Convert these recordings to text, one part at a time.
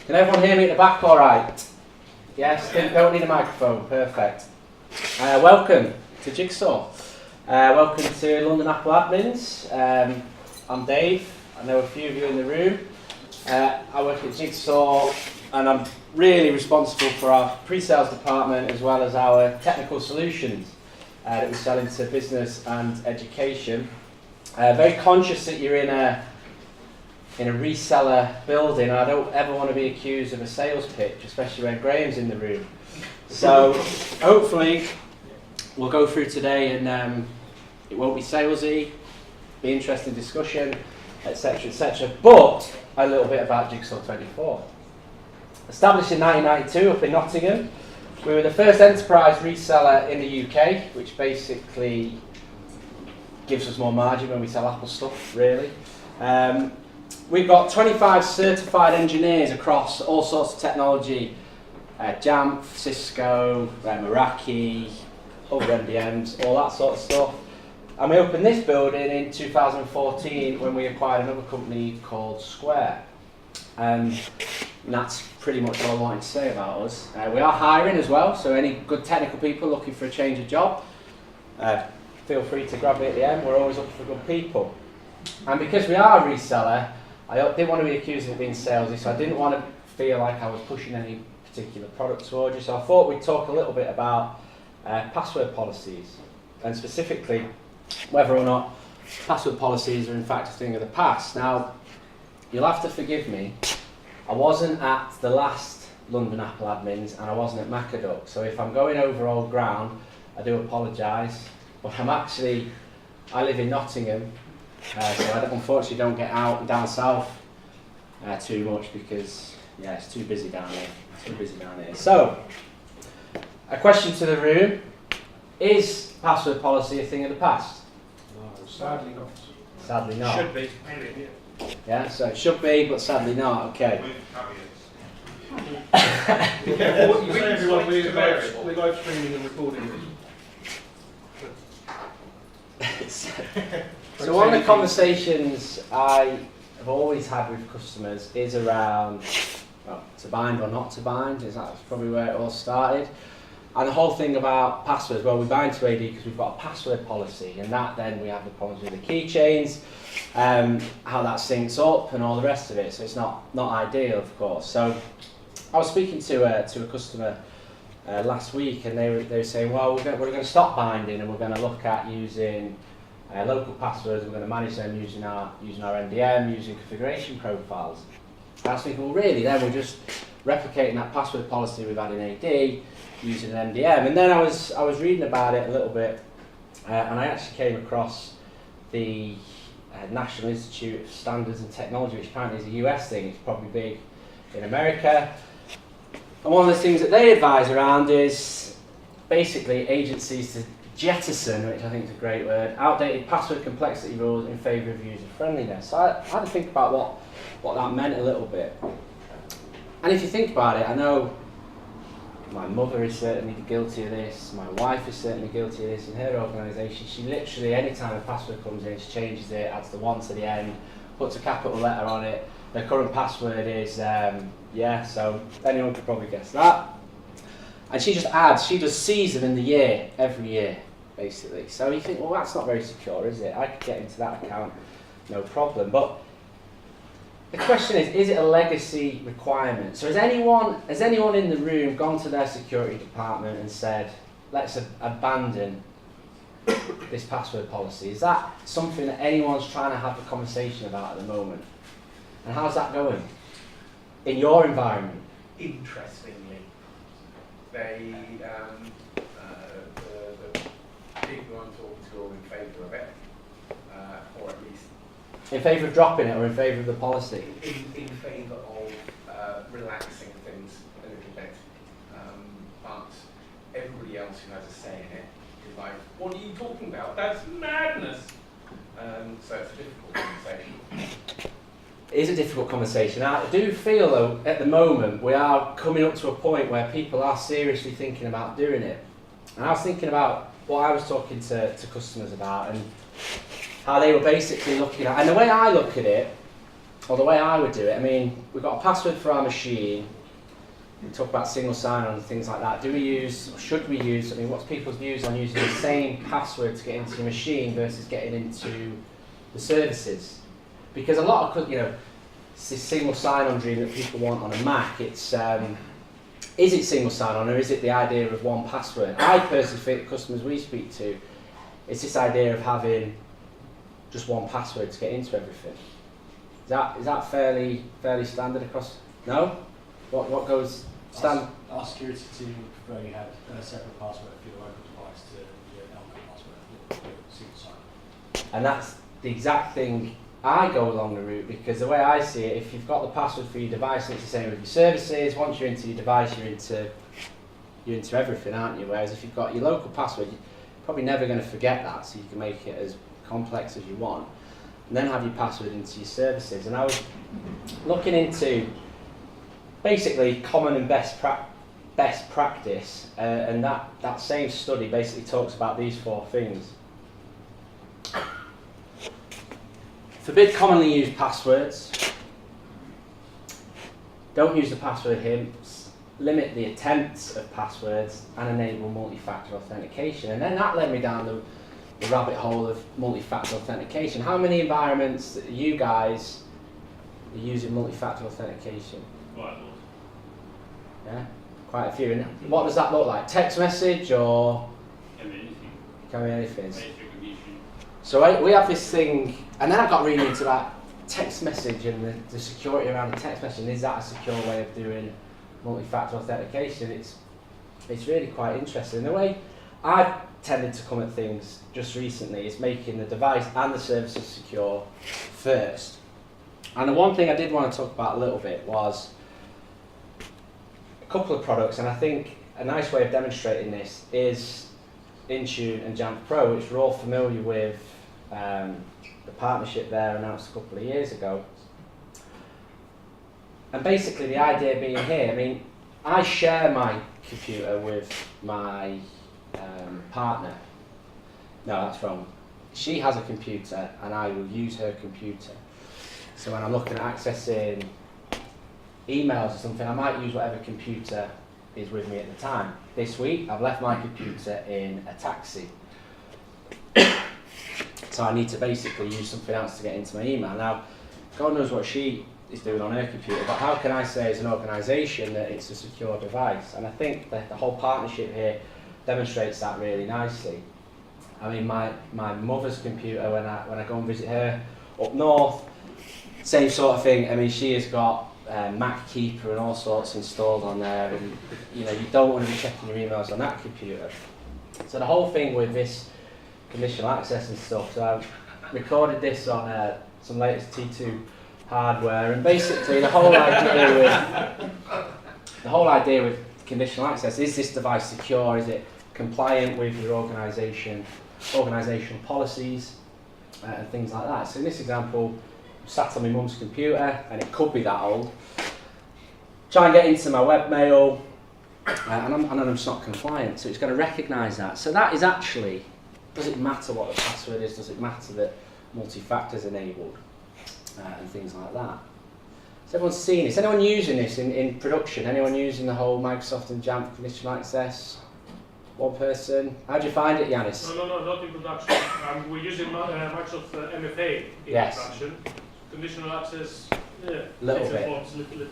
Can everyone hear me at the back all right? Yes, don't need a microphone, perfect. Welcome to Jigsaw. Welcome to London Apple Admins. I'm Dave, I know a few of you in the room. I work at Jigsaw and I'm really responsible for our pre-sales department as well as our technical solutions that we sell into business and education. Very conscious that you're in a reseller building. I don't ever want to be accused of a sales pitch, especially when Graham's in the room. So hopefully we'll go through today and it won't be salesy, be interesting discussion, etc, etc. But a little bit about Jigsaw 24. Established in 1992 up in Nottingham, we were the first enterprise reseller in the UK, which basically gives us more margin when we sell Apple stuff, really. We've got 25 certified engineers across all sorts of technology, Jamf, Cisco, Meraki, other MDMs, all that sort of stuff. And we opened this building in 2014 when we acquired another company called Square. And that's pretty much all I wanted to say about us. We are hiring as well, so any good technical people looking for a change of job, feel free to grab me at the end. We're always looking for good people. And because we are a reseller, I didn't want to be accused of being salesy, so I didn't want to feel like I was pushing any particular product towards you. So I thought we'd talk a little bit about password policies, and specifically whether or not password policies are in fact a thing of the past. Now, you'll have to forgive me, I wasn't at the last London Apple Admins and I wasn't at Macaduck, so if I'm going over old ground, I do apologise, but I live in Nottingham, so I unfortunately don't get out down south too much because, yeah, it's too busy down here. So, a question to the room, is password policy a thing of the past? No, sadly not. Sadly not. Should be. Yeah, so it should be, but sadly not, okay. Be careful what you say, everyone. We're live streaming and recording this. So one of the conversations I have always had with customers is around, well, to bind or not to bind, that's probably where it all started. And the whole thing about passwords, well, we bind to AD because we've got a password policy, and that then we have the problems with the keychains, how that syncs up and all the rest of it, so it's not ideal, of course. So I was speaking to a customer last week, and they were saying, well, we're going to stop binding and we're going to look at using local passwords. We're going to manage them using our MDM, using configuration profiles. And I was thinking, well, really, then we're just replicating that password policy we've had in AD using an MDM. And then I was reading about it a little bit, and I actually came across the National Institute of Standards and Technology, which apparently is a US thing. It's probably big in America. And one of the things that they advise around is basically agencies to jettison, which I think is a great word, outdated password complexity rules in favour of user friendliness. So I had to think about what that meant a little bit. And if you think about it, I know my mother is certainly guilty of this, my wife is certainly guilty of this in her organisation. She literally, any time a password comes in, she changes it, adds the 1 to the end, puts a capital letter on it. Their current password is, so anyone could probably guess that. And she just sees them in the year, every year, basically. So you think, well, that's not very secure, is it? I could get into that account, no problem. But the question is it a legacy requirement? So has anyone in the room gone to their security department and said, let's abandon this password policy? Is that something that anyone's trying to have a conversation about at the moment? And how's that going in your environment? Interestingly, the people I'm talking to are in favour of it, or at least in favour of dropping it, or in favour of the policy? in favour of relaxing things a little bit, but everybody else who has a say in it is like, what are you talking about? That's madness. So it's a difficult conversation. It is a difficult conversation. I do feel, though, at the moment, we are coming up to a point where people are seriously thinking about doing it. And I was thinking about what I was talking to customers about, and how they were basically looking at, and the way I look at it, or the way I would do it, I mean, we've got a password for our machine. We talk about single sign-on and things like that. Do we use, or should we use, I mean, what's people's views on using the same password to get into your machine versus getting into the services? Because a lot of, it's this single sign-on dream that people want on a Mac. It's, is it single sign-on, or is it the idea of one password? I personally think customers we speak to, it's this idea of having just one password to get into everything. Is that fairly standard across? No? What goes standard? Our security team would prefer you had a separate password for your local device to your local password for single sign-on. And that's the exact thing I go along the route, because the way I see it, if you've got the password for your device, and it's the same with your services, once you're into your device, you're into everything, aren't you? Whereas if you've got your local password, you're probably never going to forget that, so you can make it as complex as you want, and then have your password into your services. And I was looking into basically common and best practice, and that same study basically talks about these 4 things. Forbid commonly used passwords. Don't use the password hints. Limit the attempts of passwords, and enable multi-factor authentication. And then that led me down the rabbit hole of multi-factor authentication. How many environments you guys are using multi-factor authentication? Quite a lot. Yeah, quite a few. And what does that look like? Text message or? Can be anything. Can be anything. Face recognition. So we have this thing, and then I got really into that text message and the security around the text message. Is that a secure way of doing multi-factor authentication? It's really quite interesting. The way I've tended to come at things just recently is making the device and the services secure first. And the one thing I did want to talk about a little bit was a couple of products, and I think a nice way of demonstrating this is Intune and Jamf Pro, which we're all familiar with. The partnership there announced a couple of years ago. And basically the idea being here, I mean, I share my computer with my partner. No, that's wrong. She has a computer and I will use her computer. So when I'm looking at accessing emails or something, I might use whatever computer is with me at the time. This week, I've left my computer in a taxi. So I need to basically use something else to get into my email. Now, God knows what she is doing on her computer, but how can I say as an organisation that it's a secure device? And I think that the whole partnership here demonstrates that really nicely. I mean, my mother's computer, when I go and visit her up north, same sort of thing. I mean, she has got Mac Keeper and all sorts installed on there, and you don't want to be checking your emails on that computer. So the whole thing with this conditional access and stuff, so I've recorded this on some latest T2 hardware, and basically the whole idea with conditional access is this device secure? Is it compliant with your organisational policies and things like that? So in this example, I'm sat on my mum's computer, and it could be that old. Try and get into my webmail, and I'm just not compliant, so it's going to recognise that. So that is actually, does it matter what the password is? Does it matter that multi-factor is enabled and things like that? So everyone's seen this. Anyone using this in production? Anyone using the whole Microsoft and Jamf conditional access? One person. How do you find it, Yanis? No, not in production. We're using Microsoft MFA in production. Conditional access, little bit. Little bit.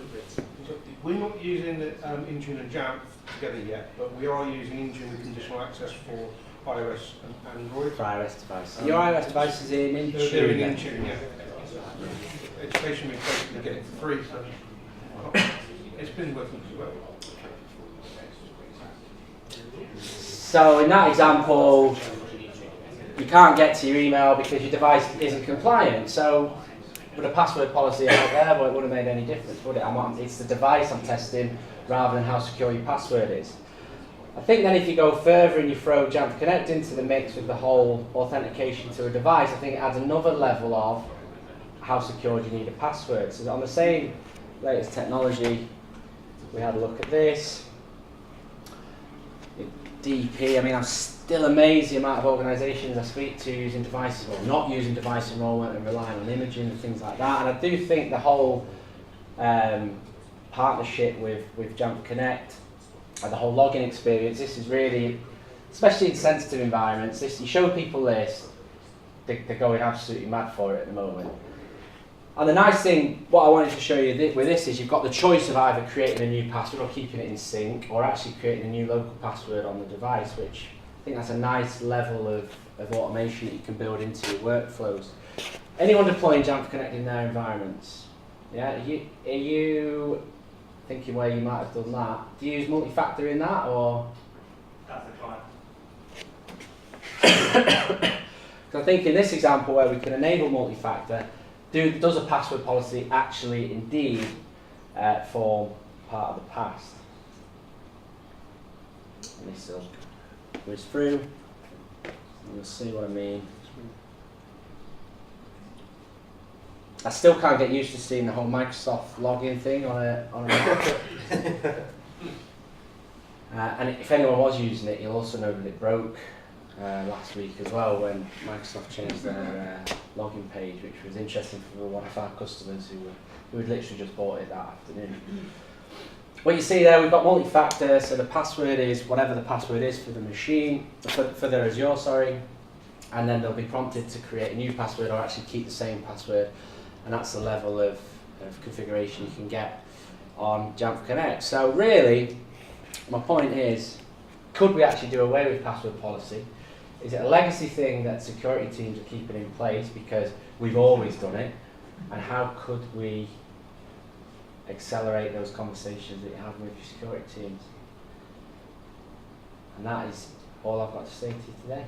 We're not using the Intune and Jamf together yet, but we are using Intune with conditional access for iOS and Android. For iOS devices. Your iOS device is in Intune? They're in Intune, yeah. Education we're basically getting for free, so it's been working as well. So in that example, you can't get to your email because your device isn't compliant. So with a password policy out there, well, it wouldn't have made any difference, would it? It's the device I'm testing rather than how secure your password is. I think then if you go further and you throw Jamf Connect into the mix with the whole authentication to a device, I think it adds another level of how secure do you need a password. So on the same latest technology, we had a look at this. DP, I mean, I'm still amazed the amount of organisations I speak to using devices or not using device enrolment and relying on imaging and things like that. And I do think the whole partnership with Jamf Connect and the whole login experience, this is really, especially in sensitive environments, you show people this, they're going absolutely mad for it at the moment. And the nice thing, what I wanted to show you with this is you've got the choice of either creating a new password or keeping it in sync, or actually creating a new local password on the device, which I think that's a nice level of automation that you can build into your workflows. Anyone deploying Jamf Connect in their environments? Yeah, are you thinking where you might have done that? Do you use multi-factor in that, or? That's the client. I think in this example where we can enable multi-factor, does a password policy actually indeed form part of the past? Let me still whiz through, and you'll see what I mean. I still can't get used to seeing the whole Microsoft login thing on a Mac. And if anyone was using it, you'll also know that it broke last week as well when Microsoft changed their login page, which was interesting for one of our customers who had literally just bought it that afternoon. What you see there, we've got multi-factor, so the password is whatever the password is for the machine, for the Azure, sorry, and then they'll be prompted to create a new password or actually keep the same password, and that's the level of configuration you can get on Jamf Connect. So really, my point is, could we actually do away with password policy? Is it a legacy thing that security teams are keeping in place because we've always done it? And how could we accelerate those conversations that you're having with your security teams? And that is all I've got to say to you today.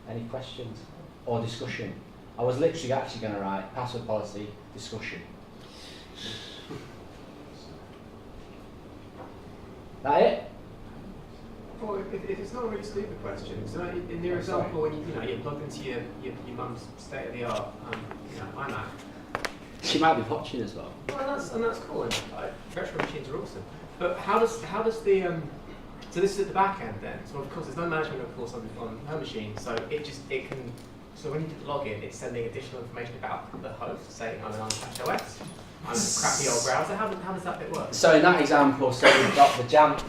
Any questions or discussion? I was literally actually going to write password policy discussion. That it? Well, if it's not a really stupid question, so in your example, when you plug into your mum's state of the art iMac. She might be watching as well. Well, and that's cool. And virtual machines are awesome. But how does the so this is at the back end then? So of course there's no management of course on her machine. So it can. So when you log in, it's sending additional information about the host, saying I'm an uncrashed OS, I'm a crappy old browser. How does that bit work? So in that example, so we've got the Jamf.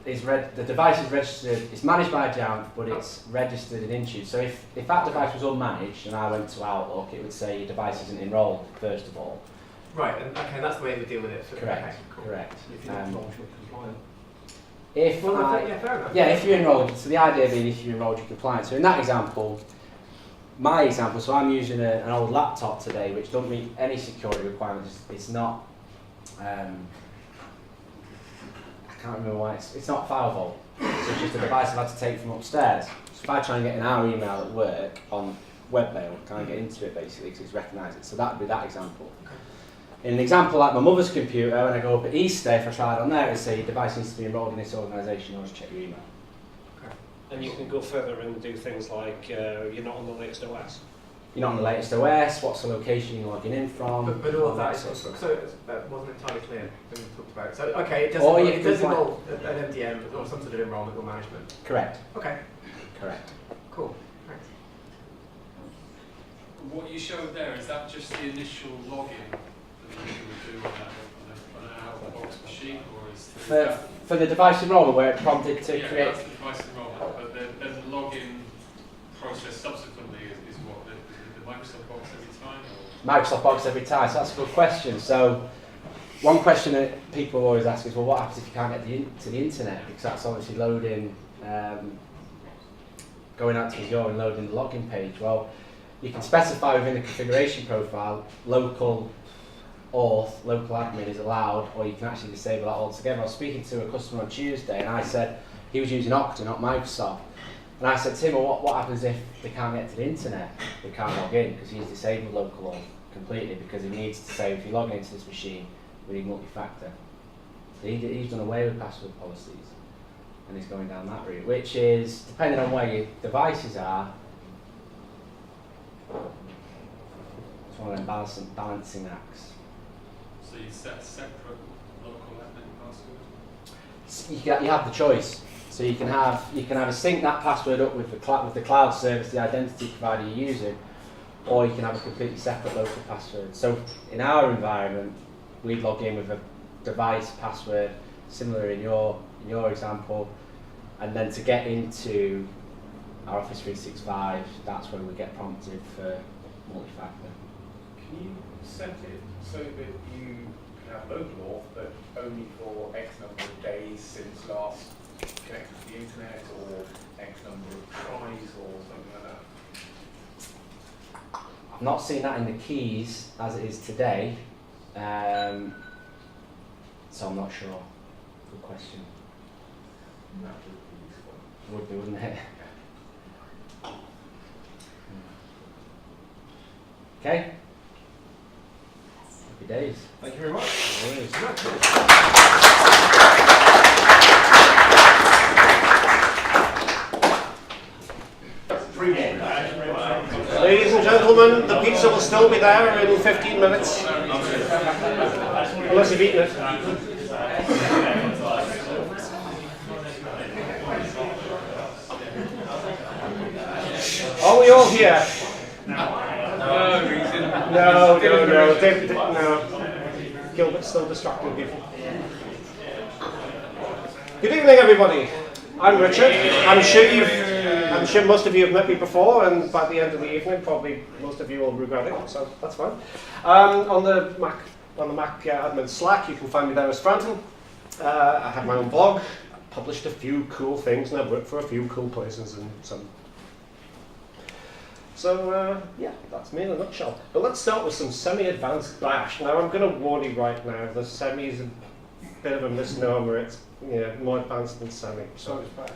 The device is registered, it's managed by Jamf, but it's registered in Intune. So if that device was unmanaged and I went to Outlook, it would say your device isn't enrolled, first of all. Right, and that's the way we deal with it. Correct, okay, cool. correct. If you're not compliant. Fair enough. Yeah, if you're enrolled, so the idea being if you're enrolled, you're compliant. So in that example, my example, so I'm using an old laptop today which don't meet any security requirements. It's not, I can't remember why, it's not File Vault. So it's just a device I've had to take from upstairs. So if I try and get an hour email at work on webmail, I can't get into it basically because it's recognised it. So that would be that example. Okay. In an example like my mother's computer, when I go up at Easter, if I tried on there, it would say your device needs to be enrolled in this organisation, or just check your email. And you can go further and do things like you're not on the latest OS. You're not on the latest OS, what's the location you're logging in from. But all of that is sort of stuff. so that wasn't entirely clear when we talked about it. So okay, it Or you does can involve an MDM or some sort of enrollment or management. Correct, Okay, correct. cool. Thanks. What you showed there, is that just the initial login that you would do on an out-of-the-box machine, or is For the device enrollment where it prompted to yeah, create... that's the device enrollment, but then the login process subsequently is what, the Microsoft box every time? Or? Microsoft Box every time, so that's a good question. So one question that people always ask is, well, what happens if you can't get to the internet? Because that's obviously loading, going out to Azure and loading the login page. Well, you can specify within the configuration profile, local auth, local admin is allowed, or you can actually disable that altogether. I was speaking to a customer on Tuesday and I said, he was using Okta, not Microsoft. And I said to him, well, what happens if they can't get to the internet? They can't log in because he's disabled local auth completely because he needs to say, if you log into this machine, we need multi-factor. So he's done away with password policies and he's going down that route, which is, depending on where your devices are, it's one of them balancing acts. So you set separate local admin passwords? You have the choice. So you can either sync that password up with the cloud service, the identity provider you're using, or you can have a completely separate local password. So in our environment, we'd log in with a device password similar in your example, and then to get into our Office 365, that's when we get prompted for multi-factor. Can you set it so that you can have local auth, but only for X number of days since last connected to the internet, or X number of tries, or something like that? I've not seen that in the keys as it is today, so I'm not sure. Good question. That would be useful. Would be, wouldn't it? Okay. Happy days. Thank you very much. No worries. Ladies and gentlemen, the pizza will still be there in 15 minutes. Unless you've eaten it. Are we all here? No. Gilbert's still distracting people. Good evening, everybody. I'm Richard. I'm sure most of you have met me before, and by the end of the evening, probably most of you will regret it. So that's fine. On the Mac admin Slack, you can find me there as Franton. I have my own blog. I've published a few cool things, and I've worked for a few cool places and some. So yeah, that's me in a nutshell. But let's start with some semi-advanced Bash. Now I'm going to warn you right now, the semi is a bit of a misnomer. It's more advanced than semi. So it's bad.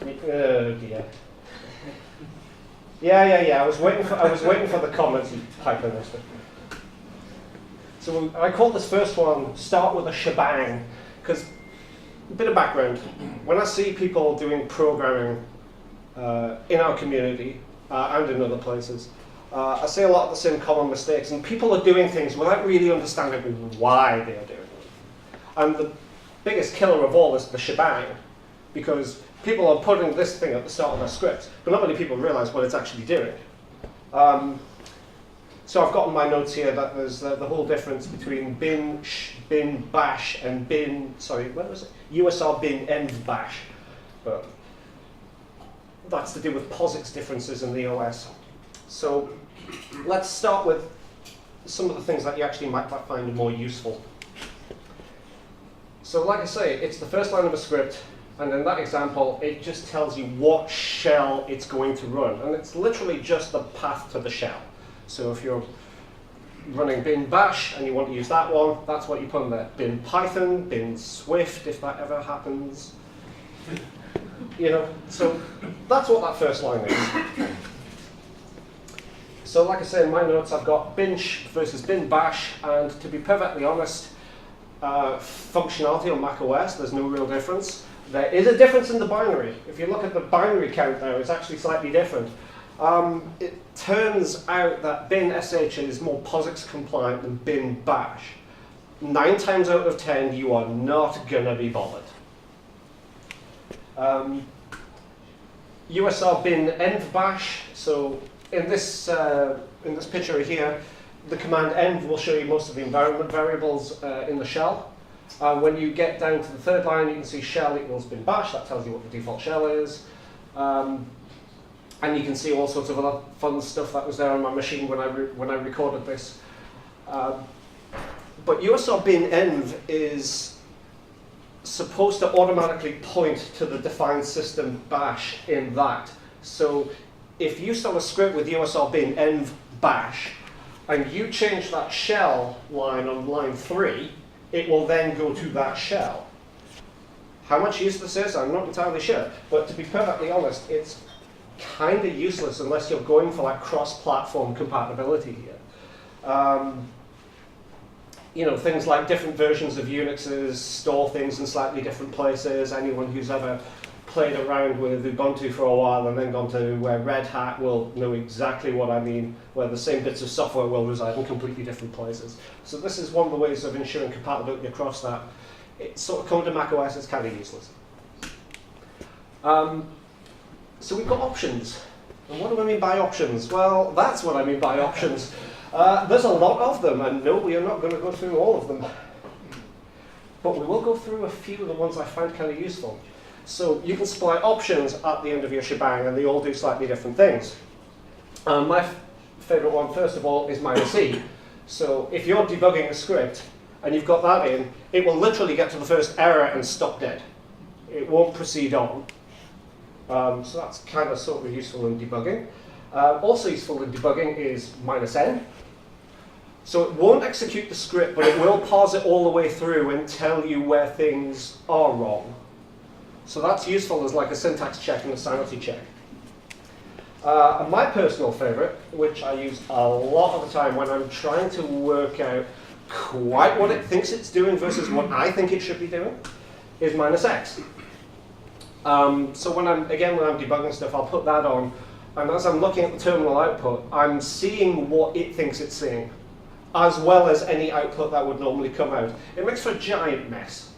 Oh dear. Yeah. I was waiting for the comments and typing this. So I call this first one "Start with a Shebang," because a bit of background. When I see people doing programming in our community and in other places, I see a lot of the same common mistakes, and people are doing things without really understanding why they are doing them. And the biggest killer of all is the shebang, because people are putting this thing at the start of their script, but not many people realize what it's actually doing. So I've got in my notes here that there's the whole difference between bin bash and USR bin env bash. But that's to do with POSIX differences in the OS. So let's start with some of the things that you actually might find more useful. So like I say, it's the first line of a script, and in that example, it just tells you what shell it's going to run. And it's literally just the path to the shell. So if you're running bin bash and you want to use that one, that's what you put in there. Bin Python, bin Swift, if that ever happens. So that's what that first line is. So like I say, in my notes, I've got binsh versus bin bash, and to be perfectly honest, functionality on Mac OS, there's no real difference. There is a difference in the binary. If you look at the binary count there, it's actually slightly different. It turns out that bin sh is more POSIX compliant than bin bash. 9 times out of 10, you are not going to be bothered. USR bin env bash. So in this picture here, the command env will show you most of the environment variables in the shell. When you get down to the third line, you can see shell equals bin bash. That tells you what the default shell is. And you can see all sorts of other fun stuff that was there on my machine when I recorded this. But USR bin env is supposed to automatically point to the defined system bash in that. So if you start a script with USR bin env bash, and you change that shell line on line 3, it will then go to that shell. How much use this is, I'm not entirely sure. But to be perfectly honest, it's kind of useless unless you're going for like cross-platform compatibility here. Things like different versions of Unixes store things in slightly different places. Anyone who's ever played around with Ubuntu for a while and then gone to Red Hat will know exactly what I mean, where the same bits of software will reside in completely different places. So this is one of the ways of ensuring compatibility across that. It's sort of coming to Mac OS, it's kind of useless. So we've got options. And what do I mean by options? Well, that's what I mean by options. There's a lot of them, and no, we are not going to go through all of them. But we will go through a few of the ones I find kind of useful. So you can supply options at the end of your shebang, and they all do slightly different things. My favourite one, first of all, is -e. So if you're debugging a script, and you've got that in, it will literally get to the first error and stop dead. It won't proceed on. So that's kind of sort of useful in debugging. Also useful in debugging is -n. So it won't execute the script, but it will pause it all the way through and tell you where things are wrong. So that's useful as like a syntax check and a sanity check. And my personal favorite, which I use a lot of the time when I'm trying to work out quite what it thinks it's doing versus what I think it should be doing, is -x. So when I'm debugging stuff, I'll put that on, and as I'm looking at the terminal output, I'm seeing what it thinks it's seeing, as well as any output that would normally come out. It makes for a giant mess,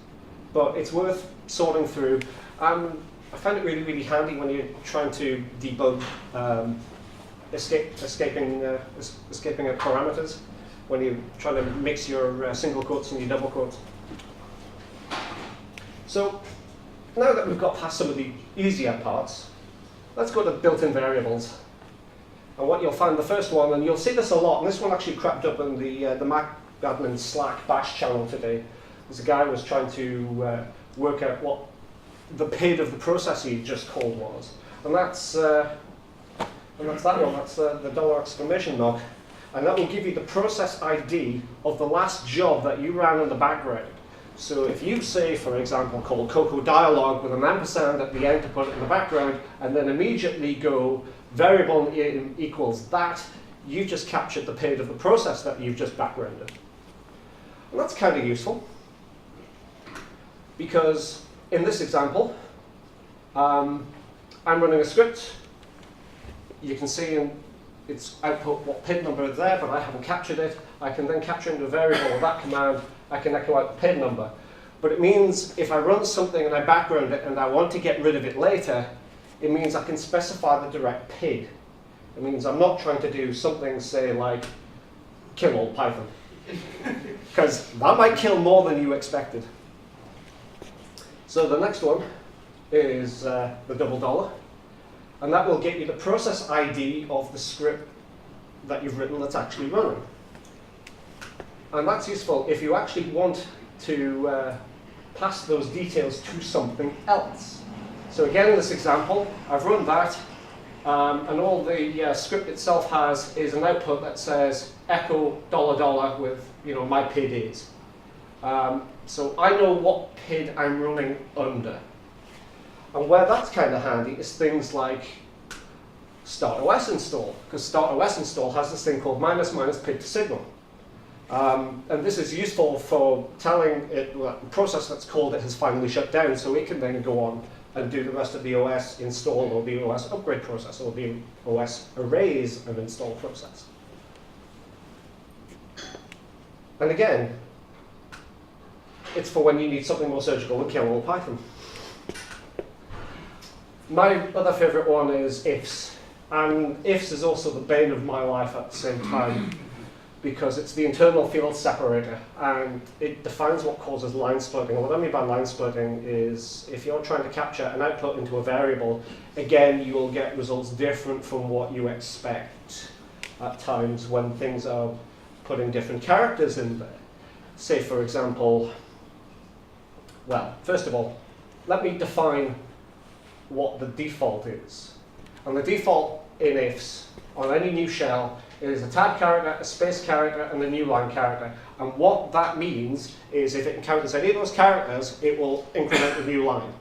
but it's worth sorting through. I find it really, really handy when you're trying to debug escaping parameters, when you're trying to mix your single quotes and your double quotes. So now that we've got past some of the easier parts, let's go to built-in variables. And what you'll find, the first one, and you'll see this a lot, and this one actually crept up in the Mac admin Slack bash channel today. There's a guy who was trying to work out what the PID of the process he just called was. And that's that one, that's the $! And that will give you the process ID of the last job that you ran in the background. So if you say, for example, call Cocoa Dialog with an ampersand at the end to put it in the background, and then immediately go variable equals that, you just captured the PID of the process that you've just backgrounded. And that's kind of useful, because in this example, I'm running a script. You can see in its output what PID number is there, but I haven't captured it. I can then capture into a variable with that command. I can echo out the PID number. But it means if I run something and I background it and I want to get rid of it later, it means I can specify the direct PID. It means I'm not trying to do something, say, like kill all Python. Because that might kill more than you expected. So the next one is the $. And that will get you the process ID of the script that you've written that's actually running. And that's useful if you actually want to pass those details to something else. So again, in this example, I've run that, and all the script itself has is an output that says echo $$ with my PID is. So I know what PID I'm running under. And where that's kind of handy is things like StartOS install, because StartOS install has this thing called --PID to signal. And this is useful for telling it that the process that's called it has finally shut down, so it can then go on and do the rest of the OS install or the OS upgrade process or the OS erase and install process. And again, it's for when you need something more surgical than kill all Python. My other favorite one is ifs. And ifs is also the bane of my life at the same time, because it's the internal field separator, and it defines what causes line splitting. And what I mean by line splitting is if you're trying to capture an output into a variable, again, you will get results different from what you expect at times when things are putting different characters in there. Say, for example, well, first of all, let me define what the default is. And the default in ifs on any new shell is a tab character, a space character, and a new line character. And what that means is if it encounters any of those characters, it will increment a new line.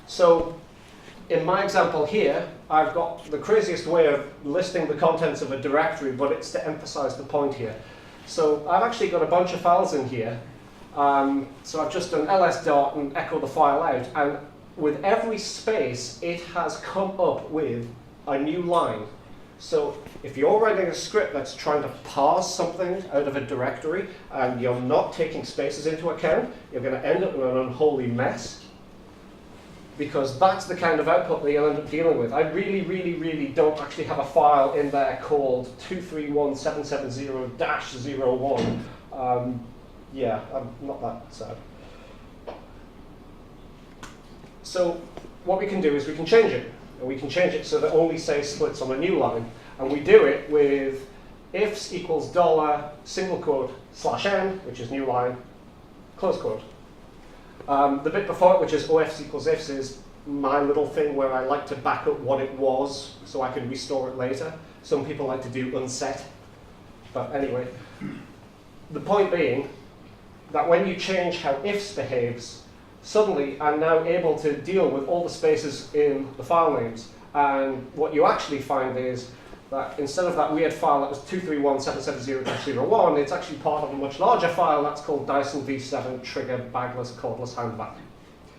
So in my example here, I've got the craziest way of listing the contents of a directory, but it's to emphasize the point here. So I've actually got a bunch of files in here. So I've just done ls dot and echo the file out. And with every space, it has come up with a new line. So if you're writing a script that's trying to parse something out of a directory and you're not taking spaces into account, you're going to end up in an unholy mess. because that's the kind of output that you'll end up dealing with. I really don't actually have a file in there called 231770-01. Yeah, I'm not that sad. So what we can do is we can change it. And we can change it so that only say splits on a new line. And we do it with ifs equals $ single quote /n, which is new line, close quote. The bit before it, which is OFs equals ifs, is my little thing where I like to back up what it was so I can restore it later. Some people like to do unset. But anyway, the point being that when you change how ifs behaves, suddenly I'm now able to deal with all the spaces in the file names. And what you actually find is that instead of that weird file that was 231770-01, it's actually part of a much larger file that's called Dyson V7 Trigger Bagless Cordless Hand Vac.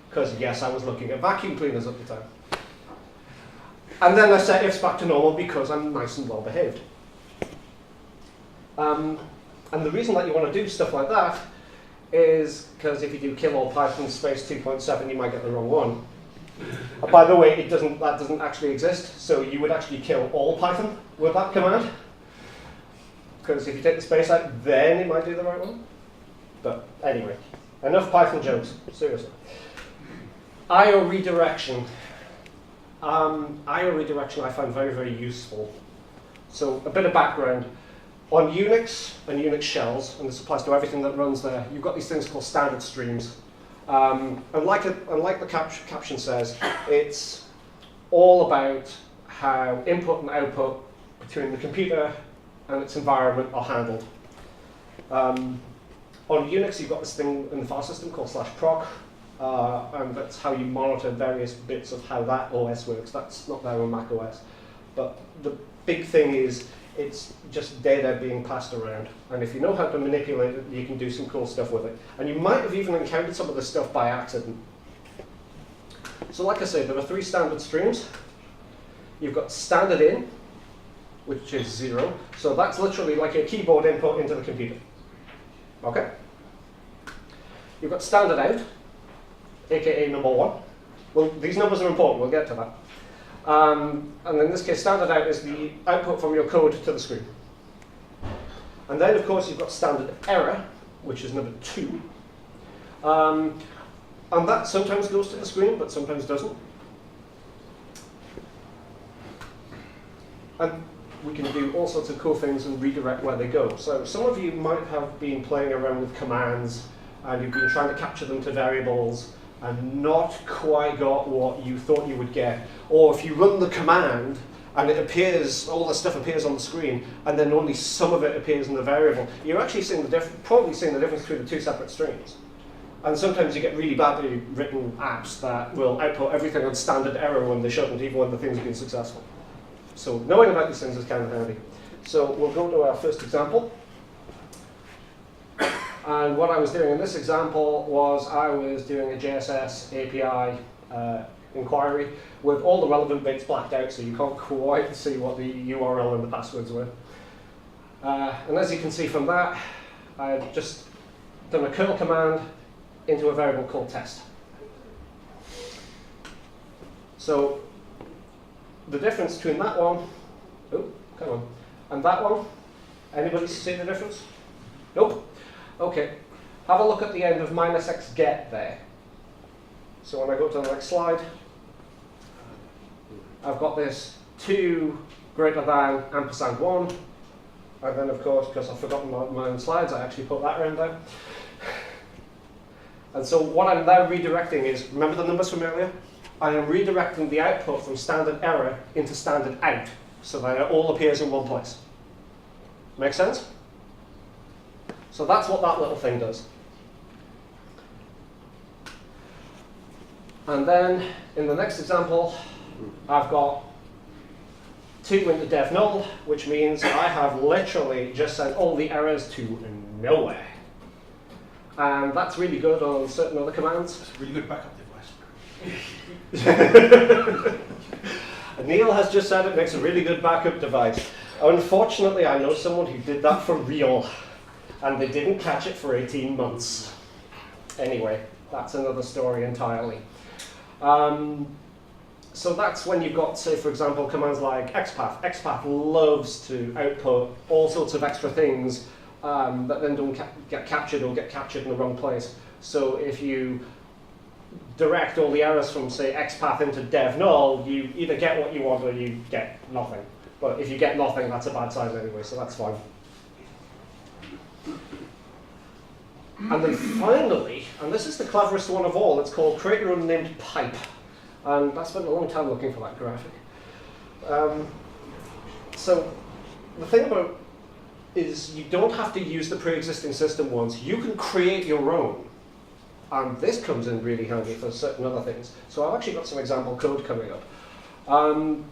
Because yes, I was looking at vacuum cleaners at the time. And then I set ifs back to normal because I'm nice and well behaved. And the reason that you want to do stuff like that is because if you do kill all Python space 2.7, you might get the wrong one. By the way, that doesn't actually exist, so you would actually kill all Python with that command. Because if you take the space out, then it might do the right one. But anyway, enough Python jokes, seriously. I/O redirection. I/O redirection I find very useful. So a bit of background. On Unix and Unix shells, and this applies to everything that runs there, you've got these things called standard streams. And like the caption says, it's all about how input and output between the computer and its environment are handled. On Unix, you've got this thing in the file system called /proc, and that's how you monitor various bits of how that OS works. That's not there on Mac OS. But the big thing is, it's just data being passed around. And if you know how to manipulate it, you can do some cool stuff with it. And you might have even encountered some of this stuff by accident. So like I said, there are 3 standard streams. You've got standard in, which is 0. So that's literally like your keyboard input into the computer. Okay? You've got standard out, aka number 1. Well, these numbers are important, we'll get to that. And in this case, standard out is the output from your code to the screen. And then, of course, you've got standard error, which is number 2. And that sometimes goes to the screen, but sometimes doesn't. And we can do all sorts of cool things and redirect where they go. So some of you might have been playing around with commands, and you've been trying to capture them to variables, and not quite got what you thought you would get. Or if you run the command and it appears, all the stuff appears on the screen, and then only some of it appears in the variable, you're actually seeing probably seeing the difference between the 2 separate streams. And sometimes you get really badly written apps that will output everything on standard error when they shouldn't, even when the thing's been successful. So knowing about these things is kind of handy. So we'll go to our first example. And what I was doing in this example was I was doing a JSS API inquiry with all the relevant bits blacked out, so you can't quite see what the URL and the passwords were. And as you can see from that, I've just done a curl command into a variable called test. So the difference between that one, and that one, anybody see the difference? Nope. Okay, have a look at the end of -x get there. So when I go to the next slide, I've got this 2 greater than &1, and then of course, because I've forgotten my own slides, I actually put that around there. And so what I'm now redirecting is, remember the numbers from earlier? I am redirecting the output from standard error into standard out, so that it all appears in one place. Make sense? So that's what that little thing does. And then in the next example, I've got 2 into dev null, which means I have literally just sent all the errors to nowhere. And that's really good on certain other commands. That's a really good backup device. Neil has just said it makes a really good backup device. Unfortunately, I know someone who did that for real, and they didn't catch it for 18 months. Anyway, that's another story entirely. So that's when you've got, say, for example, commands like XPath. XPath loves to output all sorts of extra things that then don't get captured or get captured in the wrong place. So if you direct all the errors from, say, XPath into dev null, you either get what you want or you get nothing. But if you get nothing, that's a bad sign anyway, so that's fine. And then finally, and this is the cleverest one of all, it's called create your own named pipe. And I spent a long time looking for that graphic. So the thing about is you don't have to use the pre-existing system ones. You can create your own. And this comes in really handy for certain other things. So I've actually got some example code coming up.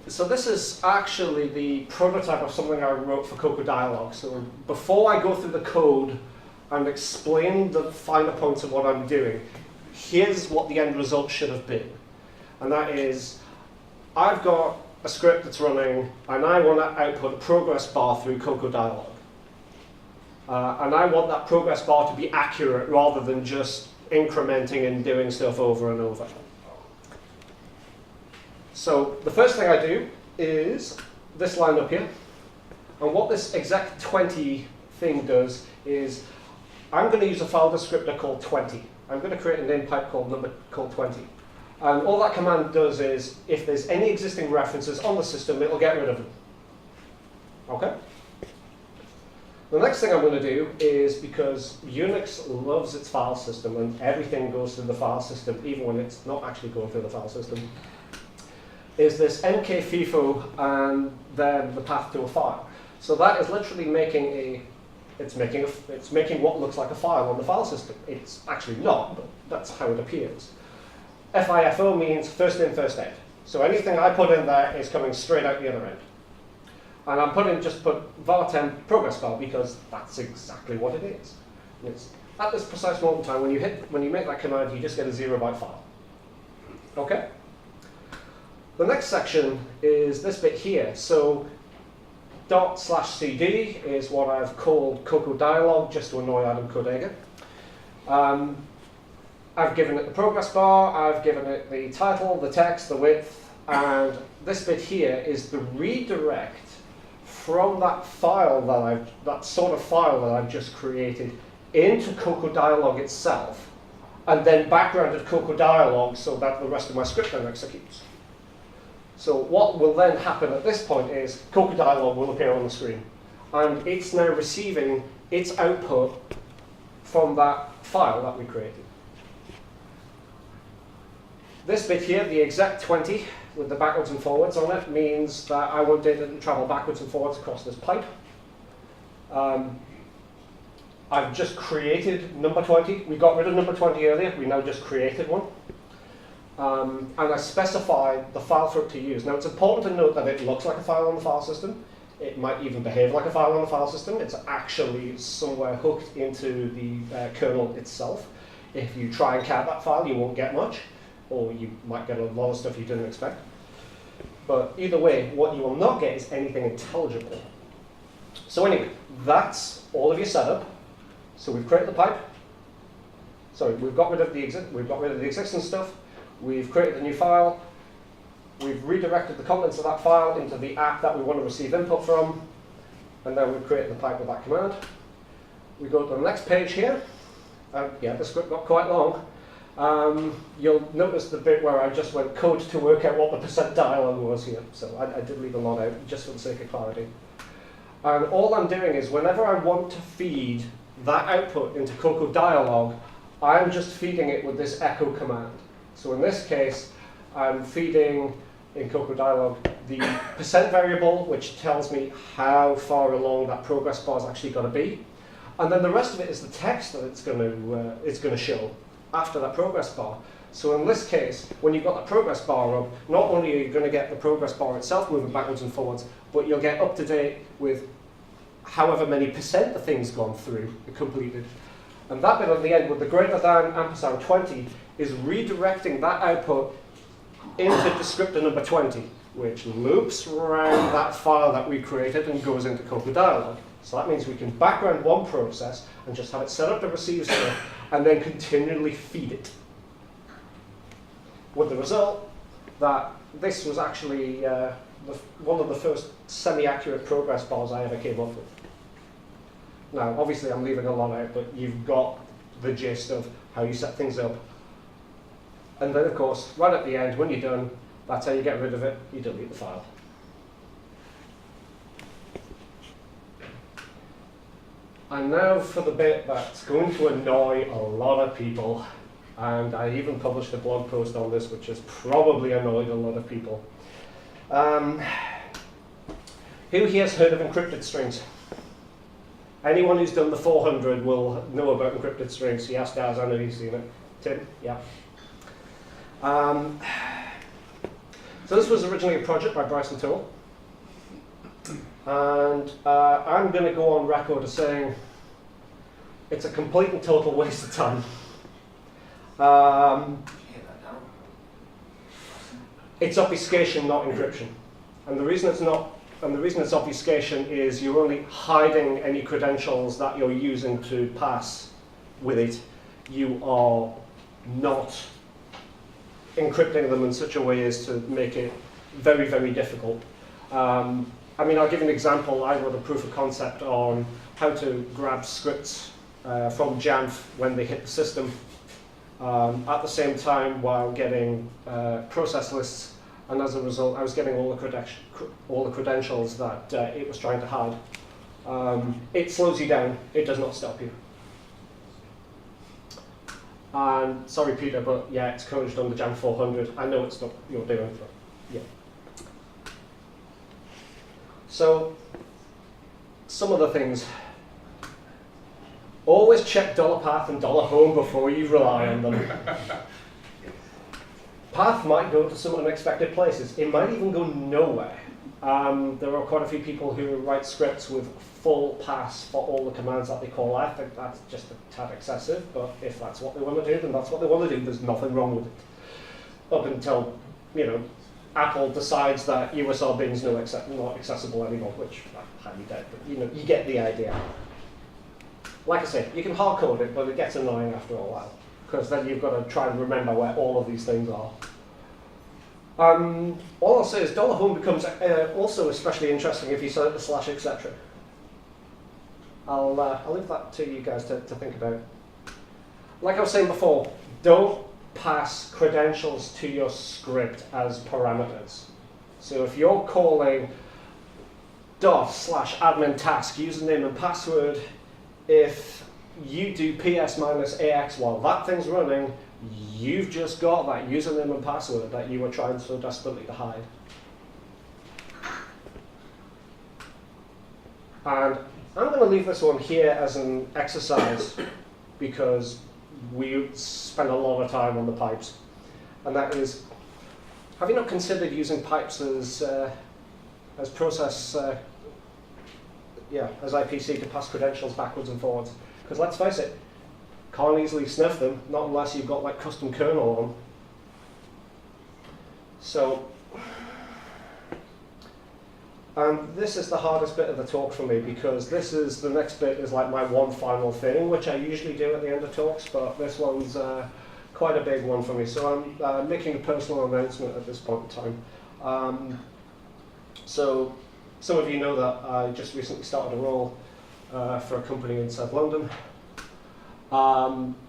So this is actually the prototype of something I wrote for Cocoa Dialog. So before I go through the code and explain the finer points of what I'm doing, here's what the end result should have been. And that is, I've got a script that's running, and I want to output a progress bar through Cocoa Dialog. And I want that progress bar to be accurate rather than just incrementing and doing stuff over and over. So the first thing I do is this line up here. And what this exec20 thing does is I'm going to use a file descriptor called 20. I'm going to create a name pipe called 20. And all that command does is, if there's any existing references on the system, it'll get rid of them. Okay? The next thing I'm going to do is, because Unix loves its file system and everything goes through the file system, even when it's not actually going through the file system, is this mkfifo and then the path to a file. So that is literally making it's making what looks like a file on the file system. It's actually not, but that's how it appears. FIFO means first in, first out. So anything I put in there is coming straight out the other end. And I'm just put var temp progress bar because that's exactly what it is. It's at this precise moment in time, when you make that command, you just get a 0-byte file. Okay? The next section is this bit here. So ./cd is what I've called Cocoa Dialog, just to annoy Adam Codega. I've given it the progress bar, I've given it the title, the text, the width, and this bit here is the redirect from that file that sort of file that I've just created into Cocoa Dialog itself, and then backgrounded Cocoa Dialog so that the rest of my script then executes. So what will then happen at this point is Cocoa Dialog will appear on the screen, and it's now receiving its output from that file that we created. This bit here, the exec20 with the backwards and forwards on it, means that I want data to travel backwards and forwards across this pipe. I've just created number 20. We got rid of number 20 earlier. We now just created one. And I specified the file for it to use. Now it's important to note that it looks like a file on the file system. It might even behave like a file on the file system. It's actually somewhere hooked into the kernel itself. If you try and cat that file, you won't get much, or you might get a lot of stuff you didn't expect. But either way, what you will not get is anything intelligible. So anyway, that's all of your setup. So we've created the pipe. Sorry, we've got rid of the existing stuff. We've created a new file. We've redirected the contents of that file into the app that we want to receive input from. And then we've created the pipe with that command. We go to the next page here. Yeah, the script got quite long. You'll notice the bit where I just went code to work out what the %dialog was here. So I did leave a lot out, just for the sake of clarity. And all I'm doing is, whenever I want to feed that output into Cocoa Dialog, I'm just feeding it with this echo command. So in this case, I'm feeding in Cocoa Dialog the % variable, which tells me how far along that progress bar is actually going to be. And then the rest of it is the text that it's going to show after that progress bar. So in this case, when you've got the progress bar up, not only are you going to get the progress bar itself moving backwards and forwards, but you'll get up to date with however many % the thing's gone through, completed. And that bit at the end with the greater than ampersand 20 is redirecting that output into descriptor number 20, which loops around that file that we created and goes into Cocoa Dialog. So that means we can background one process and just have it set up to receive stuff and then continually feed it. with the result that this was actually one of the first semi-accurate progress bars I ever came up with. Now, obviously I'm leaving a lot out, but you've got the gist of how you set things up. And then, of course, right at the end, when you're done, that's how you get rid of it. You delete the file. And now for the bit that's going to annoy a lot of people. And I even published a blog post on this, which has probably annoyed a lot of people. Who here has heard of encrypted strings? Anyone who's done the 400 will know about encrypted strings. Yes, Daz, I know you've seen it. Tim? Yeah. So this was originally a project by Bryson Toole. And I'm going to go on record as saying it's a complete and total waste of time. It's obfuscation, not encryption. And the reason it's not, and the reason it's obfuscation is you're only hiding any credentials that you're using to pass with it. You are not encrypting them in such a way as to make it very, very difficult. I mean, I'll give you an example. I wrote a proof of concept on how to grab scripts from Jamf when they hit the system. At the same time, while getting process lists, and as a result, I was getting all the credentials that it was trying to hide. It slows you down. It does not stop you. And sorry, Peter, but yeah, it's coded on the Jamf 400. I know it's not you're doing, but yeah. So, some of the things. Always check $path and $home before you rely on them. Path might go to some unexpected places. It might even go nowhere. There are quite a few people who write scripts with full pass for all the commands that they call. I think that's just a tad excessive, but if that's what they want to do, then that's what they want to do. There's nothing wrong with it. Up until, you know, Apple decides that USR bin's not accessible anymore, which I highly doubt, but you know, you get the idea. Like I say, you can hard code it, but it gets annoying after a while, because then you've got to try and remember where all of these things are. All I'll say is $home becomes also especially interesting if you set it to / etc. I'll leave that to you guys to think about. Like I was saying before, don't pass credentials to your script as parameters. So if you're calling $/admin task username and password, if you do ps-ax while that thing's running, you've just got that username and password that you were trying so desperately to hide. And I'm going to leave this one here as an exercise because we spend a lot of time on the pipes. And that is, have you not considered using pipes as process, as IPC to pass credentials backwards and forwards? Because let's face it, can't easily sniff them, not unless you've got like custom kernel on them. So, this is the hardest bit of the talk for me because the next bit is like my one final thing, which I usually do at the end of talks, but this one's quite a big one for me. So I'm making a personal announcement at this point in time. So some of you know that I just recently started a role for a company in South London.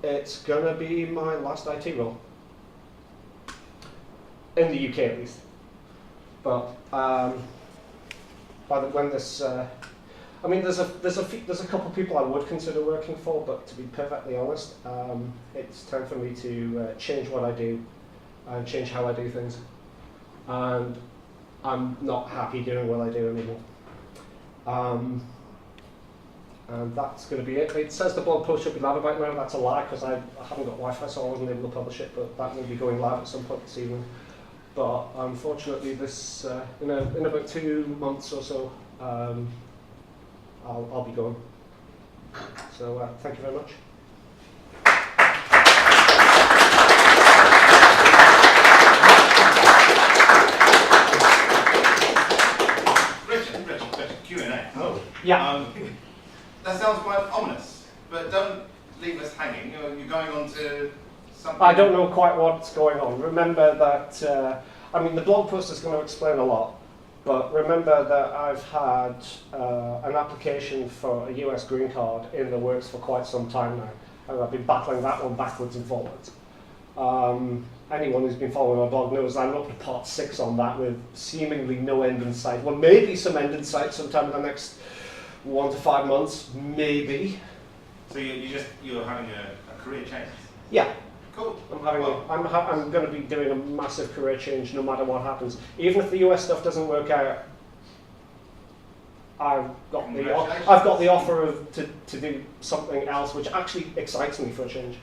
It's going to be my last IT role. In the UK at least. But when this, I mean, there's a couple of people I would consider working for, but to be perfectly honest, it's time for me to change what I do and change how I do things. And I'm not happy doing what I do anymore. And that's going to be it. It says the blog post should be live about now. That's a lie because I haven't got Wi-Fi, so I wasn't able to publish it. But that will be going live at some point this evening. But unfortunately, this in about 2 months or so, I'll be gone. So thank you very much. Richard, Q&A. Oh, yeah. That sounds quite ominous, but don't leave us hanging. You're going on to something? I don't know quite what's going on. Remember that, I mean, the blog post is going to explain a lot, but remember that I've had an application for a US green card in the works for quite some time now, and I've been battling that one backwards and forwards. Anyone who's been following my blog knows I'm up to part 6 on that with seemingly no end in sight. Well, maybe some end in sight sometime in the next 1 to 5 months, maybe. So you're having a career change? Yeah. Cool. I'm going to be doing a massive career change no matter what happens. Even if the US stuff doesn't work out, I've got the offer to do something else, which actually excites me for a change.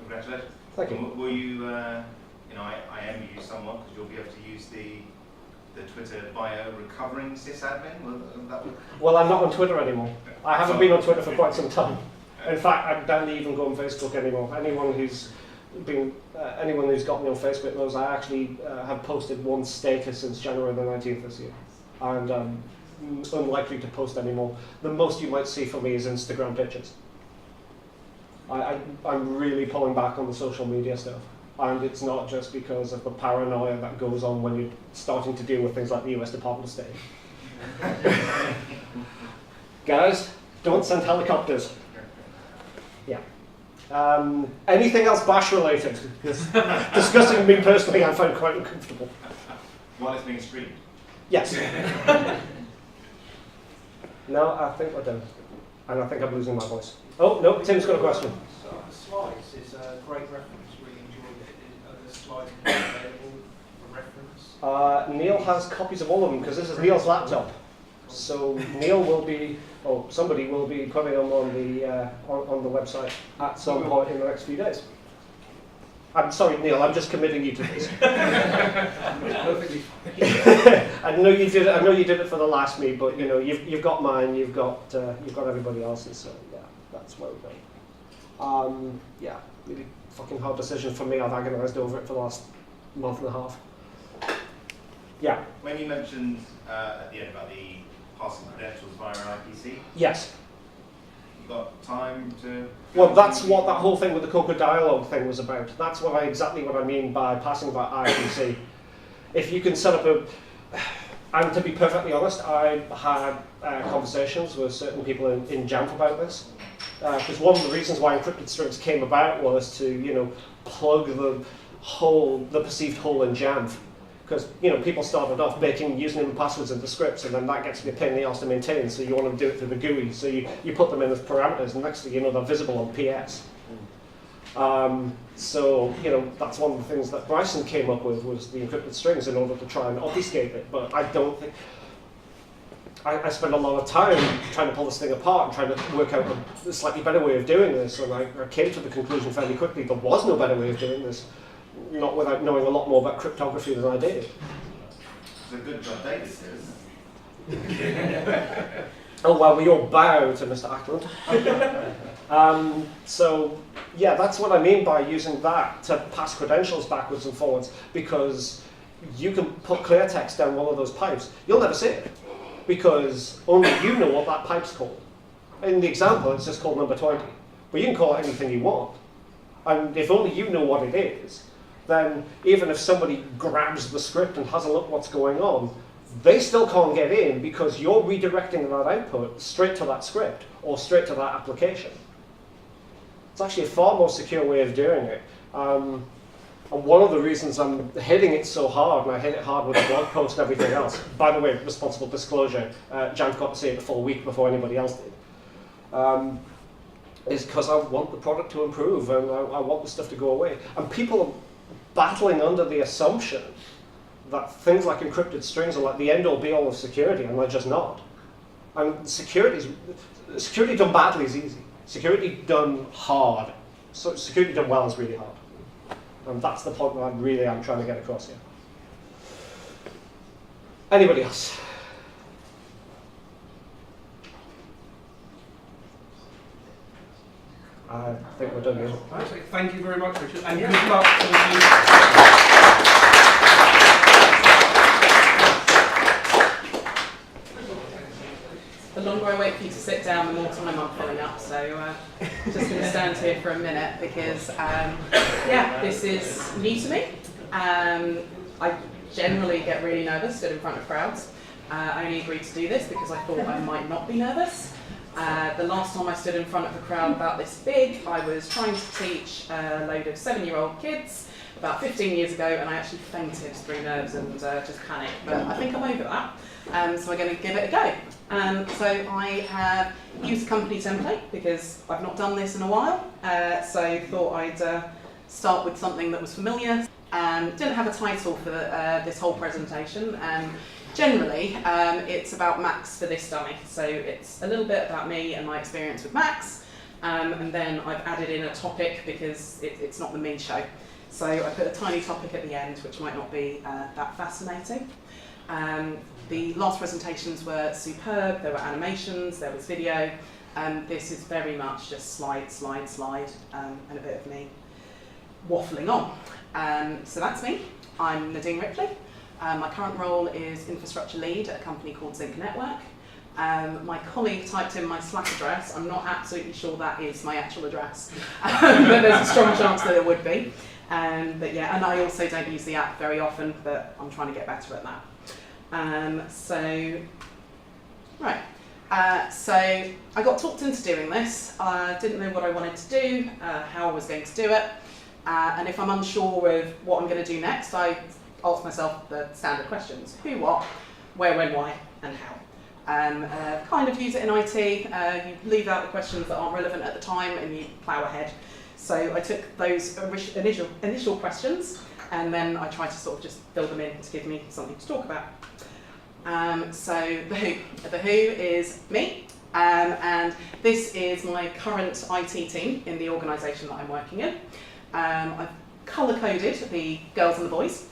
Congratulations. Thank you. Will you, I envy you somewhat because you'll be able to use the Twitter bio recovering sysadmin. Will that work? Well, I'm not on Twitter anymore. I haven't been on Twitter for quite some time. In fact, I barely even go on Facebook anymore. Anyone who's got me on Facebook knows I actually have posted one status since January the 19th this year, and unlikely to post anymore. The most you might see from me is Instagram pictures. I'm really pulling back on the social media stuff, and it's not just because of the paranoia that goes on when you're starting to deal with things like the US Department of State. Guys, don't send helicopters. Yeah. Anything else Bash related? Discussing me personally, I find quite uncomfortable. While it's being streamed? Yes. No, I think we're done. And I think I'm losing my voice. Oh, no, Tim's got a question. So the slides is a great reference, really enjoyed it. Are the slides available for reference? Neil has copies of all of them because this is Neil's laptop. So Neil will be, or somebody will be putting them on the website at some point in the next few days. I'm sorry, Neil. I'm just committing you to this. Perfectly I know you did it. I know you did it for the last meet, but you know you've got mine. You've got everybody else's. So yeah, that's where we're going. Yeah, really fucking hard decision for me. I've agonised over it for the last month and a half. Yeah. When you mentioned at the end about the passing credentials via an IPC, Yes. you got time to... Well, that's what that whole thing with the Coca Dialogue thing was about. That's exactly what I mean by passing by IPC. If you can set up a... And to be perfectly honest, I had conversations with certain people in Jamf about this. Because one of the reasons why encrypted strings came about was to, plug the perceived hole in Jamf. Because people started off making username and passwords into scripts, and then that gets to be a pain in the arse to maintain. So you want to do it through the GUI. So you put them in as parameters, and next thing you know, they're visible on PS. So that's one of the things that Bryson came up with was the encrypted strings in order to try and obfuscate it. But I don't think I spent a lot of time trying to pull this thing apart and trying to work out a slightly better way of doing this, and I came to the conclusion fairly quickly there was no better way of doing this. Not without knowing a lot more about cryptography than I did. It's a good job David says. Oh well, we all bow to Mr. Ackland. So yeah, that's what I mean by using that to pass credentials backwards and forwards, because you can put clear text down one of those pipes. You'll never see it, because only you know what that pipe's called. In the example, it's just called number 20. But you can call it anything you want. And if only you know what it is, then even if somebody grabs the script and has a look what's going on, they still can't get in because you're redirecting that output straight to that script or straight to that application. It's actually a far more secure way of doing it. And one of the reasons I'm hitting it so hard, and I hit it hard with the blog post and everything else, by the way, responsible disclosure, Jamf got to see it the full week before anybody else did, is because I want the product to improve and I want the stuff to go away. And people are battling under the assumption that things like encrypted strings are like the end-all be-all of security, and they're just not. And security done badly is easy. Security done hard. So security done well is really hard. And that's the point that I'm trying to get across here. Anybody else? I think we're done here. Thank you very much, Richard, and good luck to the team. the longer I wait for you to sit down, the more time I'm filling up. So just going to stand here for a minute because, yeah, this is new to me. I generally get really nervous stood in front of crowds. I only agreed to do this because I thought I might not be nervous. The last time I stood in front of a crowd about this big, I was trying to teach a load of 7-year-old kids about 15 years ago, and I actually fainted through nerves and just panicked. But I think I'm over that, so we're going to give it a go. So I have used a company template because I've not done this in a while, so thought I'd start with something that was familiar. Didn't have a title for this whole presentation. Generally, it's about Macs for this dummy. So it's a little bit about me and my experience with Macs, and then I've added in a topic because it's not the me show. So I put a tiny topic at the end, which might not be that fascinating. The last presentations were superb. There were animations, there was video. This is very much just slide, and a bit of me waffling on. So that's me. I'm Nadine Ripley. My current role is infrastructure lead at a company called Zinc Network. My colleague typed in my Slack address. I'm not absolutely sure that is my actual address, but there's a strong chance that it would be. But yeah, and I also don't use the app very often, but I'm trying to get better at that. So I got talked into doing this. I didn't know what I wanted to do, how I was going to do it, and if I'm unsure of what I'm going to do next, I ask myself the standard questions: who, what, where, when, why, and how. Kind of use it in IT. You leave out the questions that aren't relevant at the time and you plough ahead. So I took those initial questions and then I tried to sort of just fill them in to give me something to talk about. So the who. The who is me, and this is my current IT team in the organisation that I'm working in. I've colour-coded the girls and the boys.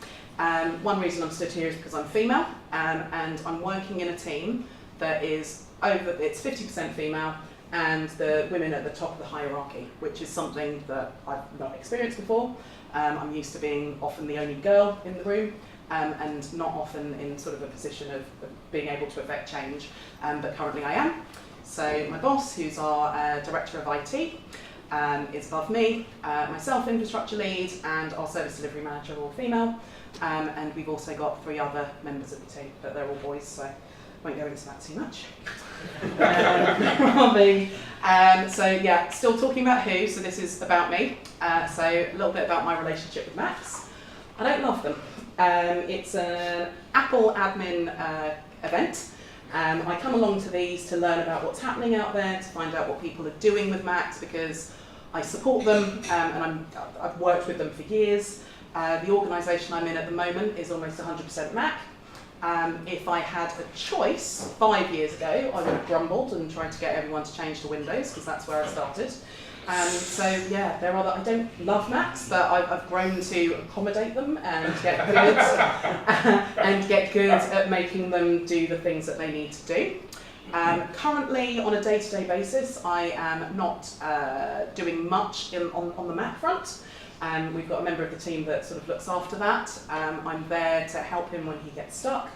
One reason I'm stood here is because I'm female, and I'm working in a team that is it's 50% female, and the women at the top of the hierarchy, which is something that I've not experienced before. I'm used to being often the only girl in the room, and not often in sort of a position of being able to affect change, but currently I am. So my boss, who's our Director of IT, is above me, myself, infrastructure lead, and our service delivery manager, all female. And we've also got 3 other members of the team, but they're all boys, so I won't go into that too much. So yeah, still talking about who, so this is about me. So a little bit about my relationship with Macs. I don't love them. It's an Apple admin event. I come along to these to learn about what's happening out there, to find out what people are doing with Macs, because I support them and I've worked with them for years. The organisation I'm in at the moment is almost 100% Mac. If I had a choice 5 years ago, I would have grumbled and tried to get everyone to change to Windows, because that's where I started. So yeah, I don't love Macs, but I've grown to accommodate them and get good at making them do the things that they need to do. Currently, on a day-to-day basis, I am not doing much on the Mac front. We've got a member of the team that sort of looks after that. I'm there to help him when he gets stuck.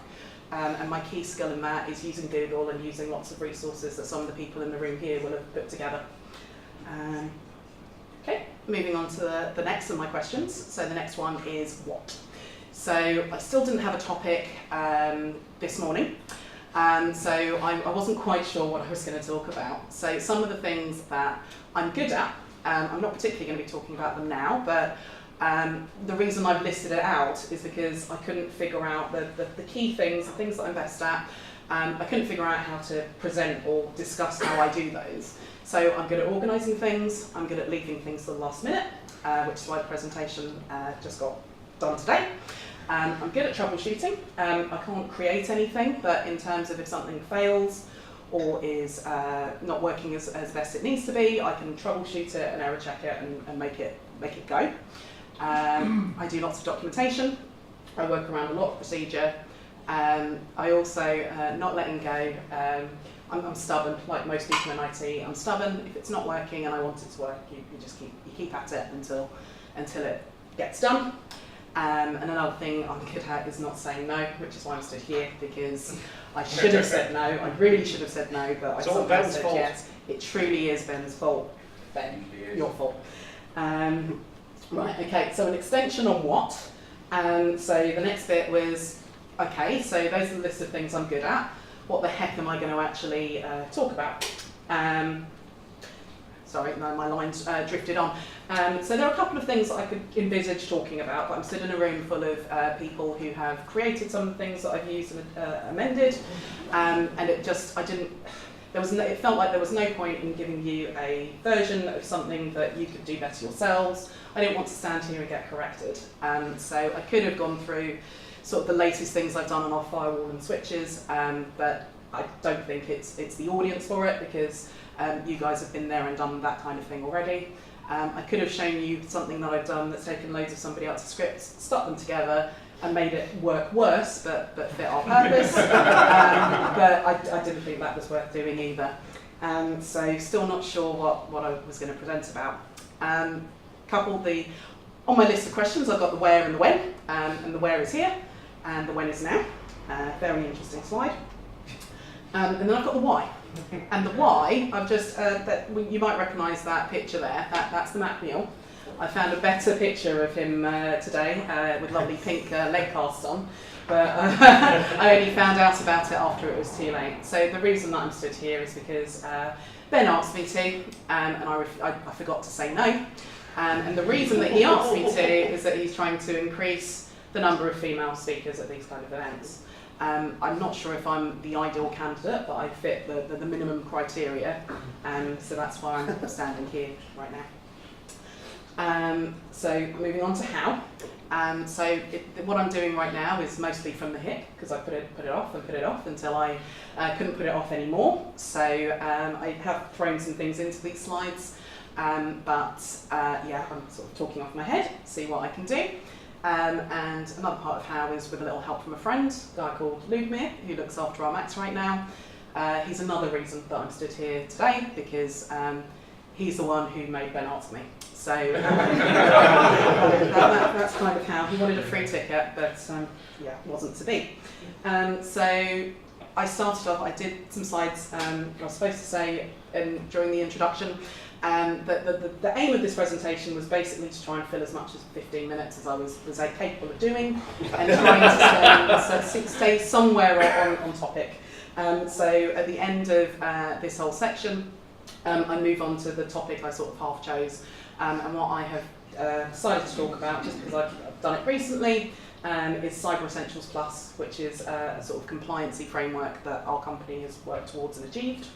And my key skill in that is using Google and using lots of resources that some of the people in the room here will have put together. Okay, moving on to the next of my questions. So the next one is what? So I still didn't have a topic this morning. So I wasn't quite sure what I was going to talk about. So some of the things that I'm good at, I'm not particularly going to be talking about them now, but the reason I've listed it out is because I couldn't figure out the key things, the things that I'm best at. I couldn't figure out how to present or discuss how I do those. So I'm good at organising things, I'm good at leaving things to the last minute, which is why the presentation just got done today. I'm good at troubleshooting. I can't create anything, but in terms of if something fails or is not working as best it needs to be, I can troubleshoot it and error check it and make it go. I do lots of documentation. I work around a lot of procedure. I also, not letting go, I'm stubborn, like most people in IT. I'm stubborn. If it's not working and I want it to work, you keep at it until it gets done. And another thing I'm good at is not saying no, which is why I'm stood here, because I should have said no. I really should have said no, but I somehow said yes. It truly is Ben's fault. Ben, your fault. Right, okay, so an extension on what? So the next bit was, okay, so those are the list of things I'm good at. What the heck am I going to actually talk about? Sorry, no, my lines drifted on. So there are a couple of things that I could envisage talking about, but I'm stood in a room full of people who have created some things that I've used and amended, and it just, it felt like there was no point in giving you a version of something that you could do better yourselves. I didn't want to stand here and get corrected. So I could have gone through sort of the latest things I've done on our firewall and switches, but I don't think it's the audience for it, because you guys have been there and done that kind of thing already. I could have shown you something that I've done that's taken loads of somebody else's scripts, stuck them together, and made it work worse, but fit our purpose. But I didn't think that was worth doing either. So still not sure what I was going to present about. On my list of questions, I've got the where and the when, and the where is here, and the when is now. Very interesting slide. And then I've got the why. And the why, I've just, you might recognise that picture there, that's the Mac Mule. I found a better picture of him today with lovely pink leg casts on, but I only found out about it after it was too late. So the reason that I'm stood here is because Ben asked me to, and I forgot to say no. And the reason that he asked me to is that he's trying to increase the number of female speakers at these kind of events. I'm not sure if I'm the ideal candidate, but I fit the minimum criteria, so that's why I'm standing here right now. So moving on to how. What I'm doing right now is mostly from the hip, because I put it off until I couldn't put it off anymore. So I have thrown some things into these slides, but yeah, I'm sort of talking off my head, see what I can do. And another part of how is with a little help from a friend, a guy called Ludmir, who looks after our Macs right now. He's another reason that I'm stood here today, because he's the one who made Ben ask me. So that's kind of how. He wanted a free ticket, but yeah, wasn't to be. So I started off, I did some slides, I was supposed to say during the introduction, the aim of this presentation was basically to try and fill as much as 15 minutes as I was capable of doing, and trying to stay somewhere on topic. So at the end of this whole section, I move on to the topic I sort of half chose, and what I have decided to talk about, just because I've done it recently, is Cyber Essentials Plus, which is a sort of compliancy framework that our company has worked towards and achieved.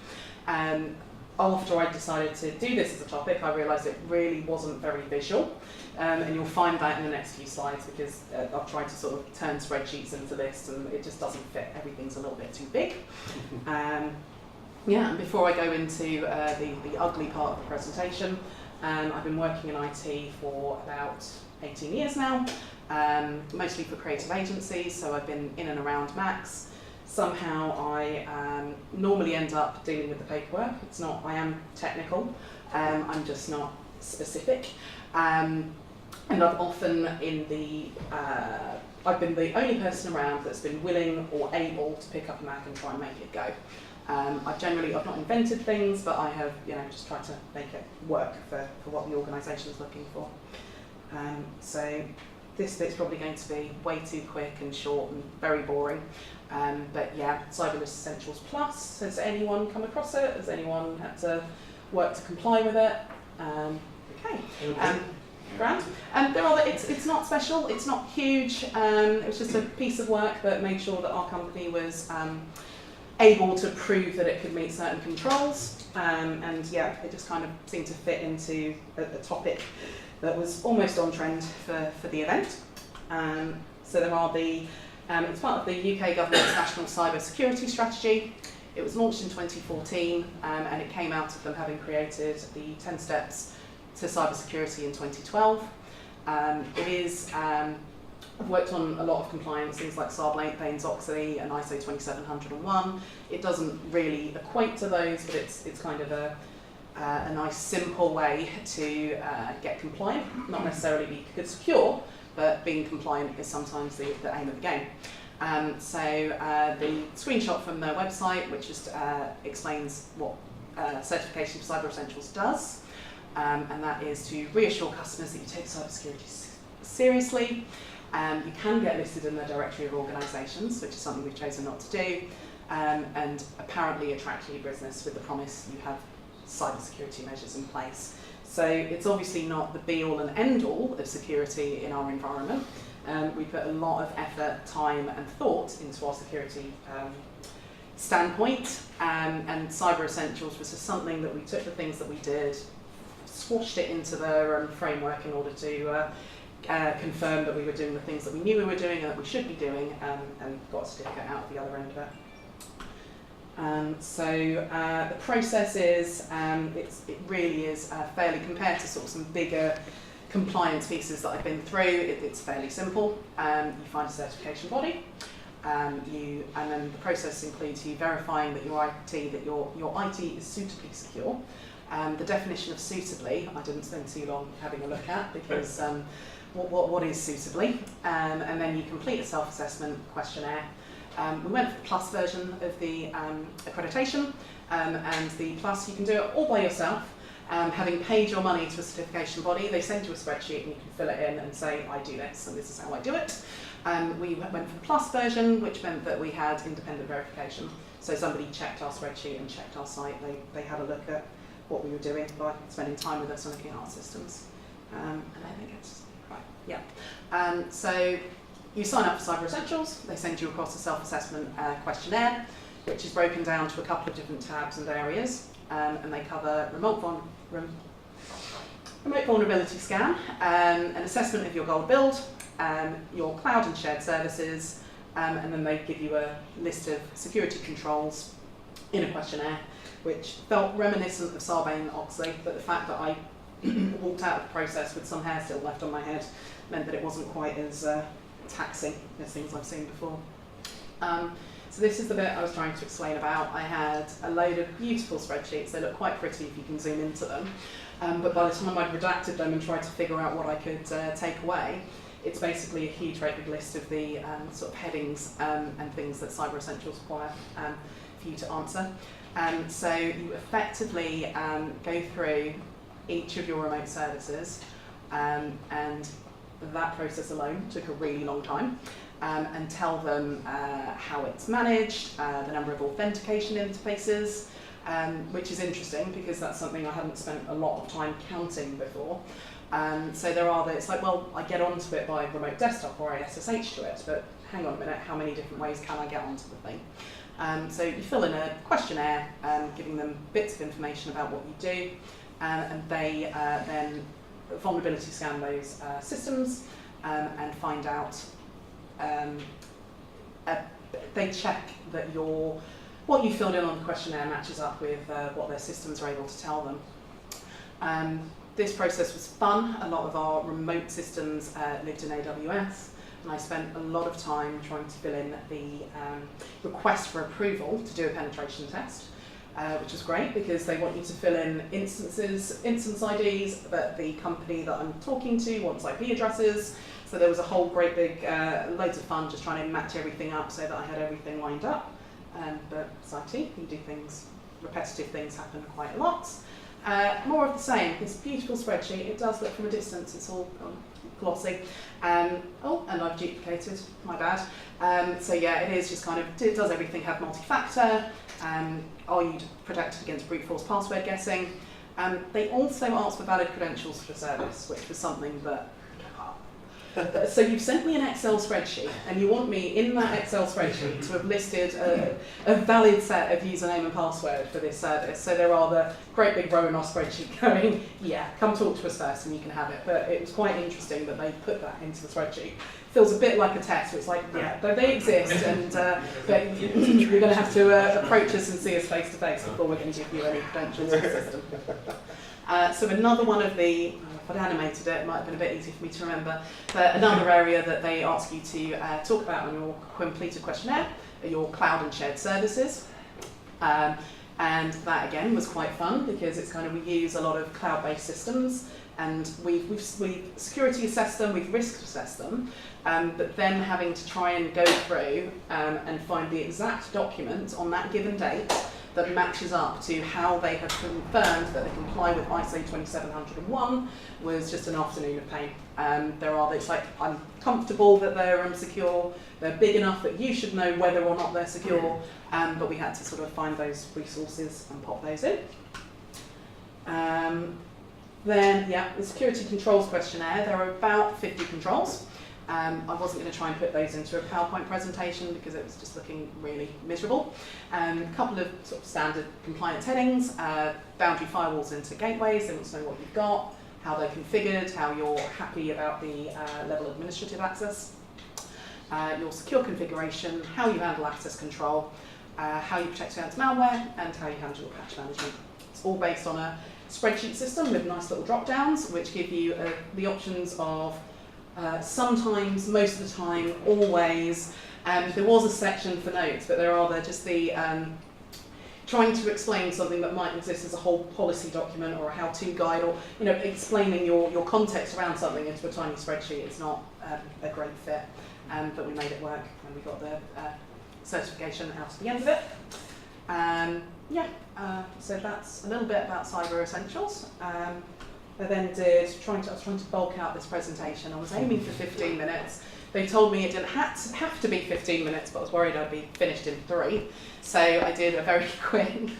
After I decided to do this as a topic, I realised it really wasn't very visual, and you'll find that in the next few slides, because I've tried to sort of turn spreadsheets into this, and it just doesn't fit. Everything's a little bit too big. Yeah, and before I go into the ugly part of the presentation, I've been working in IT for about 18 years now, mostly for creative agencies, so I've been in and around Macs. Somehow I normally end up dealing with the paperwork. I am technical, I'm just not specific. And I've often I've been the only person around that's been willing or able to pick up a Mac and try and make it go. I've not invented things, but I have, just tried to make it work for what the organisation is looking for. So this bit's probably going to be way too quick and short and very boring. But yeah, Cyber Essentials Plus, has anyone come across it? Has anyone had to work to comply with it? Okay. Grand. It's not special, it's not huge, it was just a piece of work that made sure that our company was able to prove that it could meet certain controls, and yeah, it just kind of seemed to fit into a topic that was almost on trend for the event. So there are it's part of the UK government's National Cyber Security Strategy. It was launched in 2014, and it came out of them having created the 10 steps to cybersecurity in 2012. I've worked on a lot of compliance, things like Sarbanes-Oxley and ISO 27001. It doesn't really equate to those, but it's kind of a nice simple way to get compliant, not necessarily be secure, but being compliant is sometimes the aim of the game. The screenshot from their website, which just explains what Certification for Cyber Essentials does, and that is to reassure customers that you take cybersecurity seriously. You can get listed in the directory of organisations, which is something we've chosen not to do, and apparently attract new business with the promise you have cybersecurity measures in place. So it's obviously not the be-all and end-all of security in our environment. We put a lot of effort, time and thought into our security standpoint, and Cyber Essentials was just something that we took the things that we did, squashed it into the framework in order to confirm that we were doing the things that we knew we were doing and that we should be doing, and got a certificate out the other end of it. The process is, it really is fairly, compared to sort of some bigger compliance pieces that I've been through, it's fairly simple. You find a certification body, and then the process includes you verifying that your IT is suitably secure. The definition of suitably, I didn't spend too long having a look at, because what is suitably? And then you complete a self-assessment questionnaire. We went for the Plus version of the accreditation, and the Plus, you can do it all by yourself. Having paid your money to a certification body, they send you a spreadsheet and you can fill it in and say, I do this and this is how I do it. We went for the Plus version, which meant that we had independent verification. So somebody checked our spreadsheet and checked our site. They had a look at what we were doing by spending time with us and looking at our systems. And I think it's right, yeah. So you sign up for Cyber Essentials. They send you across a self-assessment questionnaire, which is broken down to a couple of different tabs and areas. And they cover remote vulnerability scan, an assessment of your gold build, your cloud and shared services, and then they give you a list of security controls in a questionnaire, which felt reminiscent of Sarbanes-Oxley, but the fact that I walked out of the process with some hair still left on my head meant that it wasn't quite as taxing as things I've seen before. So this is the bit I was trying to explain about. I had a load of beautiful spreadsheets. They look quite pretty if you can zoom into them. But by the time I'd redacted them and tried to figure out what I could take away, it's basically a huge, great big list of the sort of headings and things that Cyber Essentials require for you to answer. So you effectively go through each of your remote services, and that process alone took a really long time. And tell them how it's managed, the number of authentication interfaces, which is interesting because that's something I hadn't spent a lot of time counting before. So there are it's like, well, I get onto it by remote desktop or I SSH to it, but hang on a minute, how many different ways can I get onto the thing? So you fill in a questionnaire, giving them bits of information about what you do, and they then vulnerability scan those systems and find out. They check that what you filled in on the questionnaire matches up with what their systems are able to tell them. This process was fun. A lot of our remote systems lived in AWS, and I spent a lot of time trying to fill in the request for approval to do a penetration test, which was great because they want you to fill in instance IDs, but the company that I'm talking to wants IP addresses. So there was a whole great big, loads of fun just trying to match everything up so that I had everything lined up. But it's IT, you do things, repetitive things happen quite a lot. More of the same, this beautiful spreadsheet, it does look from a distance, it's all glossy. Oh, and I've duplicated, my bad. So yeah, it is just kind of, it does everything have multi-factor. Are you protected against brute force password guessing? They also ask for valid credentials for the service, which was something that so you've sent me an Excel spreadsheet and you want me in that Excel spreadsheet to have listed a valid set of username and password for this service. So there are the great big row in our spreadsheet going, yeah, come talk to us first and you can have it. But it was quite interesting that they put that into the spreadsheet. Feels a bit like a test, where it's like, yeah, they exist, and but you're going to have to approach us and see us face to face before we're going to give you any credentials to the system. So another one of the, if I'd animated it might have been a bit easy for me to remember, but another area that they ask you to talk about on your completed questionnaire are your cloud and shared services. And that again was quite fun because it's kind of, we use a lot of cloud-based systems, and we've security assessed them, we've risk assessed them, but then having to try and go through and find the exact document on that given date that matches up to how they have confirmed that they comply with ISO 27001 was just an afternoon of pain. It's like, I'm comfortable that they're secure, they're big enough that you should know whether or not they're secure, but we had to sort of find those resources and pop those in. Then, the security controls questionnaire, there are about 50 controls. I wasn't going to try and put those into a PowerPoint presentation because it was just looking really miserable. A couple of sort of standard compliance headings, boundary firewalls into gateways, they want to know what you've got, how they're configured, how you're happy about the level of administrative access, your secure configuration, how you handle access control, how you protect against malware, and how you handle your patch management. It's all based on a spreadsheet system with nice little drop downs which give you the options of sometimes, most of the time, always. There was a section for notes, but they're just the trying to explain something that might exist as a whole policy document or a how-to guide, or explaining your context around something into a tiny spreadsheet. It's not a great fit, but we made it work and we got the certification out at the end of it. So that's a little bit about Cyber Essentials. I then I was trying to bulk out this presentation. I was aiming for 15 minutes. They told me it didn't have to be 15 minutes, but I was worried I'd be finished in 3. So I did a very quick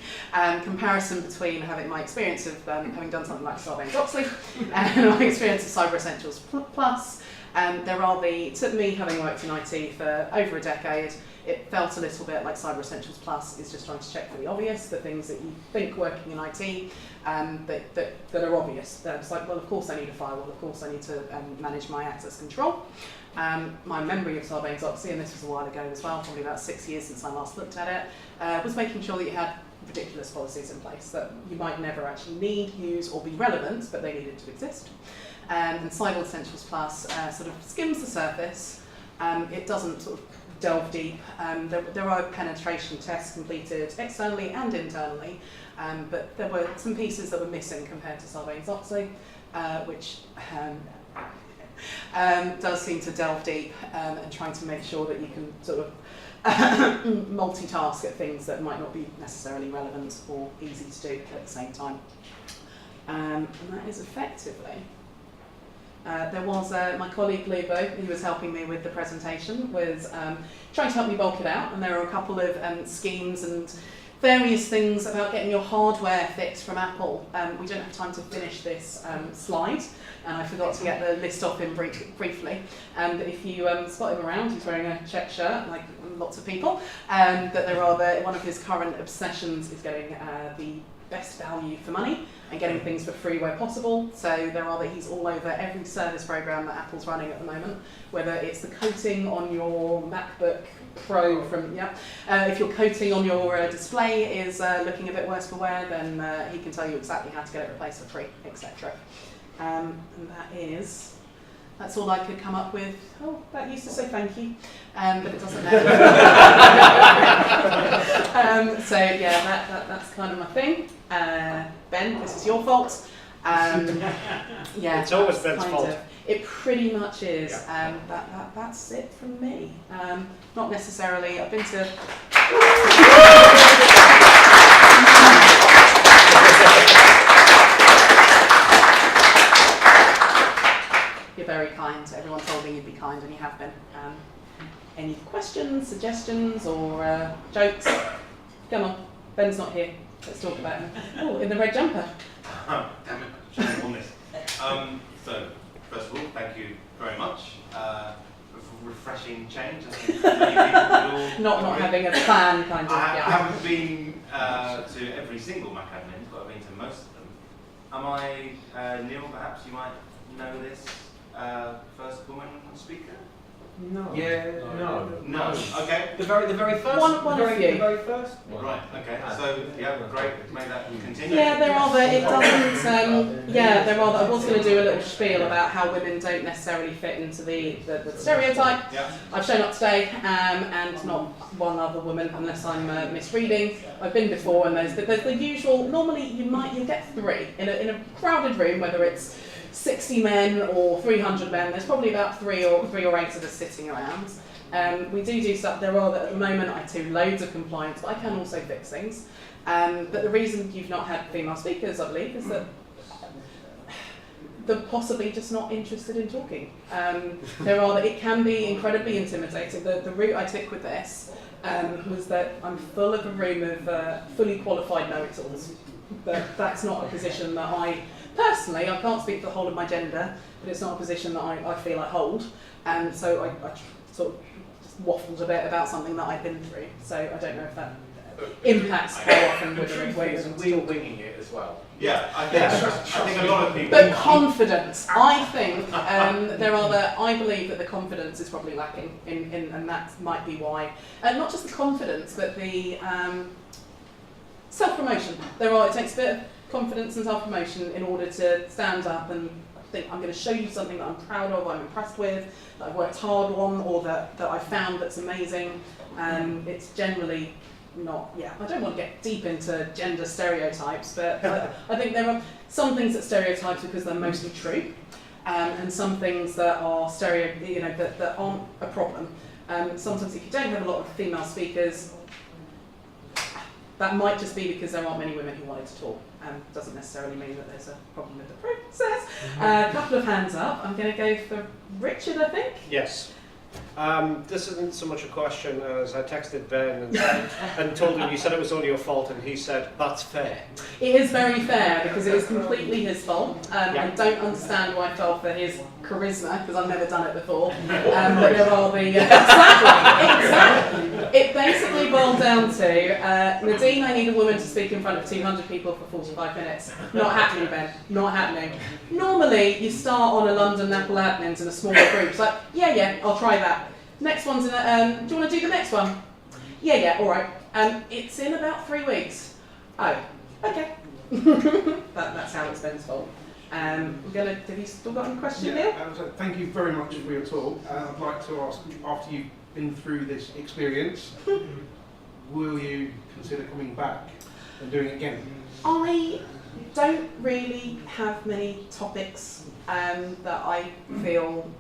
comparison between my experience of having done something like Sarbanes-Oxley and my experience of Cyber Essentials Plus. It took me, having worked in IT for over a decade, it felt a little bit like Cyber Essentials Plus is just trying to check for the obvious, the things that you think working in IT that are obvious. It's like, well, of course I need a firewall, of course I need to manage my access control. My memory of Sarbanes-Oxley, and this was a while ago as well, probably about 6 years since I last looked at it, was making sure that you had ridiculous policies in place that you might never actually need, use, or be relevant, but they needed to exist. And Cyber Essentials Plus sort of skims the surface. It doesn't sort of delve deep. There are penetration tests completed externally and internally, but there were some pieces that were missing compared to Sarbanes-Oxley, which does seem to delve deep and trying to make sure that you can sort of multitask at things that might not be necessarily relevant or easy to do at the same time. And that is effectively. There was my colleague Lubo, who was helping me with the presentation, was trying to help me bulk it out, and there are a couple of schemes and various things about getting your hardware fixed from Apple. We don't have time to finish this slide, and I forgot to get the list off him briefly. But if you spot him around, he's wearing a check shirt, like lots of people, that one of his current obsessions is getting the best value for money and getting things for free where possible. So he's all over every service program that Apple's running at the moment, whether it's the coating on your MacBook Pro if your coating on your display is looking a bit worse for wear, then he can tell you exactly how to get it replaced for free, etc. And that's all I could come up with. Oh, that used to say thank you, but it doesn't now. That's kind of my thing. Ben, this is your fault. It's always Ben's fault. It pretty much is. That's it from me. Not necessarily. I've been to. You're very kind. Everyone told me you'd be kind, and you have been. Any questions, suggestions, or jokes? Come on, Ben's not here. Let's talk about him. Oh, in the red jumper. Damn it, I should have won this. So, first of all, thank you very much. Refreshing change. I think many people would all not having a plan, kind of. I haven't been to every single Mac admin, but I've been to most of them. Am I, Neil, perhaps you might know this first woman speaker? No. Yeah, No. Okay. The very first. One the of you. very first one. Right. Okay. So yeah, great. May that continue. Yeah, there are the, it doesn't, yeah, there are the, I was going to do a little spiel about how women don't necessarily fit into the stereotype. Yeah. I've shown up today, and not one other woman, unless I'm misreading. I've been before, and there's the usual, normally you'll get 3. In a crowded room, whether it's 60 men or 300 men, there's probably about 3 or 8 of us sitting around. We do stuff. There are, at the moment, I do loads of compliance, but I can also fix things. But the reason you've not had female speakers, I believe, is that they're possibly just not interested in talking. It can be incredibly intimidating. The route I took with this was that I'm full of a room of fully qualified know-it-alls. That's not a position that I can't speak for the whole of my gender, but it's not a position that I feel I hold. And so I sort of just waffled a bit about something that I've been through. So I don't know if that impacts how often The truth is, we're winging it as well. Yeah, I think a lot of people. But confidence, I think I believe that the confidence is probably lacking, and that might be why. And not just the confidence, but the self-promotion. It takes a bit of confidence and self-promotion in order to stand up and think, I'm going to show you something that I'm proud of, I'm impressed with, that I've worked hard on, or that I've found that's amazing. It's generally not, I don't want to get deep into gender stereotypes, but I think there are some things that stereotypes because they're mostly true, and some things that are that aren't a problem. Sometimes if you don't have a lot of female speakers, that might just be because there aren't many women who wanted to talk. Doesn't necessarily mean that there's a problem with the process. A couple of hands up. I'm going to go for Richard, I think. Yes. This isn't so much a question as I texted Ben and told him, you said it was only your fault, and he said, that's fair. It is very fair because it is completely his fault. I don't understand why I fell for his charisma because I've never done it before. But there are the... exactly. It basically boiled down to, Nadine, I need a woman to speak in front of 200 people for 45 minutes. Not happening, Ben. Not happening. Normally, you start on a London Apple admins in a smaller group. It's like, yeah, I'll try that. Next one's in a, do you want to do the next one? Yeah, all right. It's in about 3 weeks. Oh, okay. That's how it's Ben's fault. Have you still got any questions, Neil? Thank you very much for your talk. I'd like to ask, after you've been through this experience, will you consider coming back and doing it again? I don't really have many topics that I feel...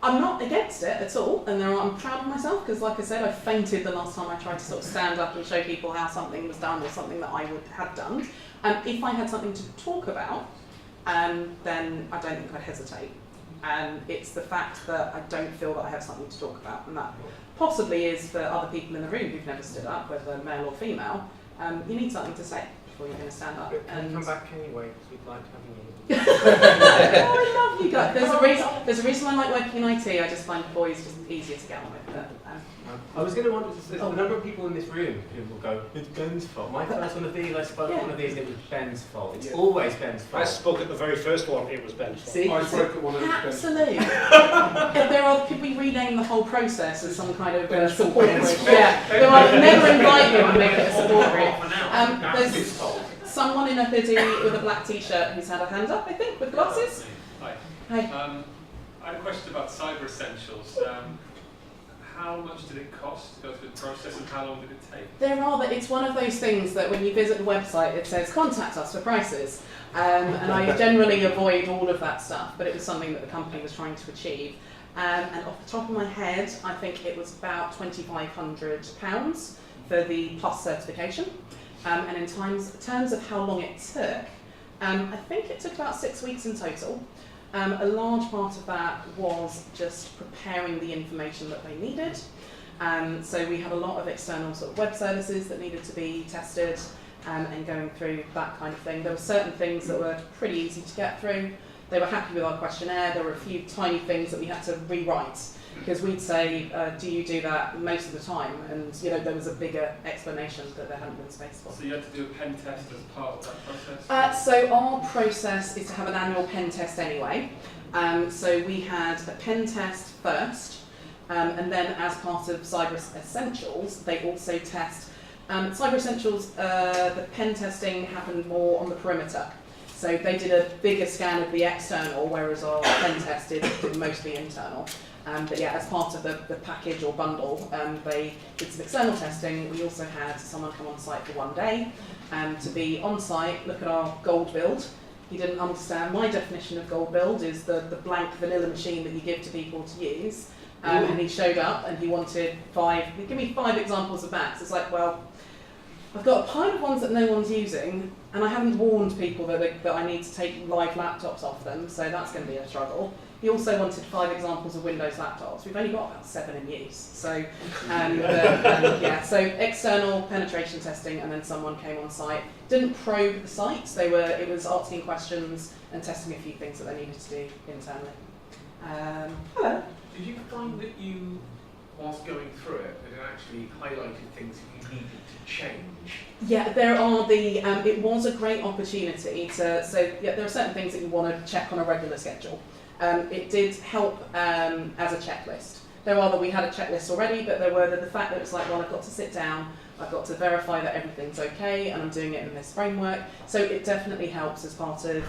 I'm not against it at all, and I'm proud of myself because, like I said, I fainted the last time I tried to sort of stand up and show people how something was done or something that I would have done. If I had something to talk about, then I don't think I'd hesitate. It's the fact that I don't feel that I have something to talk about, and that possibly is for other people in the room who've never stood up, whether male or female. You need something to say before you're going to stand up. And come back anyway, because we'd like having you. Oh, I love you guys. There's a reason I like working in IT. I just find boys just easier to get on with. I was going to wonder, there's a number of people in this room who will go, it's Ben's fault. My first one of these, I spoke at one of these, and it was Ben's fault. It's always Ben's fault. I spoke at the very first one, it was Ben's fault. See? I spoke at one of Ben's. Absolutely. Could we rename the whole process as some kind of support group? Yeah. Never invite him and make it a support group. There's someone in a hoodie with a black t-shirt who's had a hand up, I think, with glasses. Hi. Hi. I had a question about Cyber Essentials. How much did it cost to go through the process, and how long did it take? It's one of those things that when you visit the website, it says contact us for prices, and I generally avoid all of that stuff. But it was something that the company was trying to achieve. And off the top of my head, I think it was about £2,500 for the Plus certification. And in terms of how long it took, I think it took about 6 weeks in total. A large part of that was just preparing the information that they needed. So we had a lot of external sort of web services that needed to be tested and going through that kind of thing. There were certain things that were pretty easy to get through. They were happy with our questionnaire. There were a few tiny things that we had to rewrite because we'd say, do you do that most of the time? And there was a bigger explanation that there hadn't been space for. So you had to do a pen test as part of that process? So our process is to have an annual pen test anyway. So we had a pen test first, and then as part of Cyber Essentials, they also test. Cyber Essentials, the pen testing happened more on the perimeter. So they did a bigger scan of the external, whereas our pen test did mostly internal. But yeah, as part of the package or bundle, they did some external testing. We also had someone come on site for one day to be on site, look at our gold build. He didn't understand. My definition of gold build is the blank vanilla machine that you give to people to use. And he showed up and he wanted give me 5 examples of Macs. It's like, well, I've got a pile of ones that no one's using, and I haven't warned people that I need to take live laptops off them, so that's going to be a struggle. He also wanted 5 examples of Windows laptops. We've only got about 7 in use. So, yeah, so external penetration testing, and then someone came on site. Didn't probe the sites. It was asking questions and testing a few things that they needed to do internally. Hello. Did you find that you, whilst going through it, that it actually highlighted things that you needed to change? Yeah, there are it was a great opportunity there are certain things that you want to check on a regular schedule. It did help as a checklist. We had a checklist already, but there were the fact that it's like, well, I've got to sit down, I've got to verify that everything's okay, and I'm doing it in this framework. So it definitely helps as part of,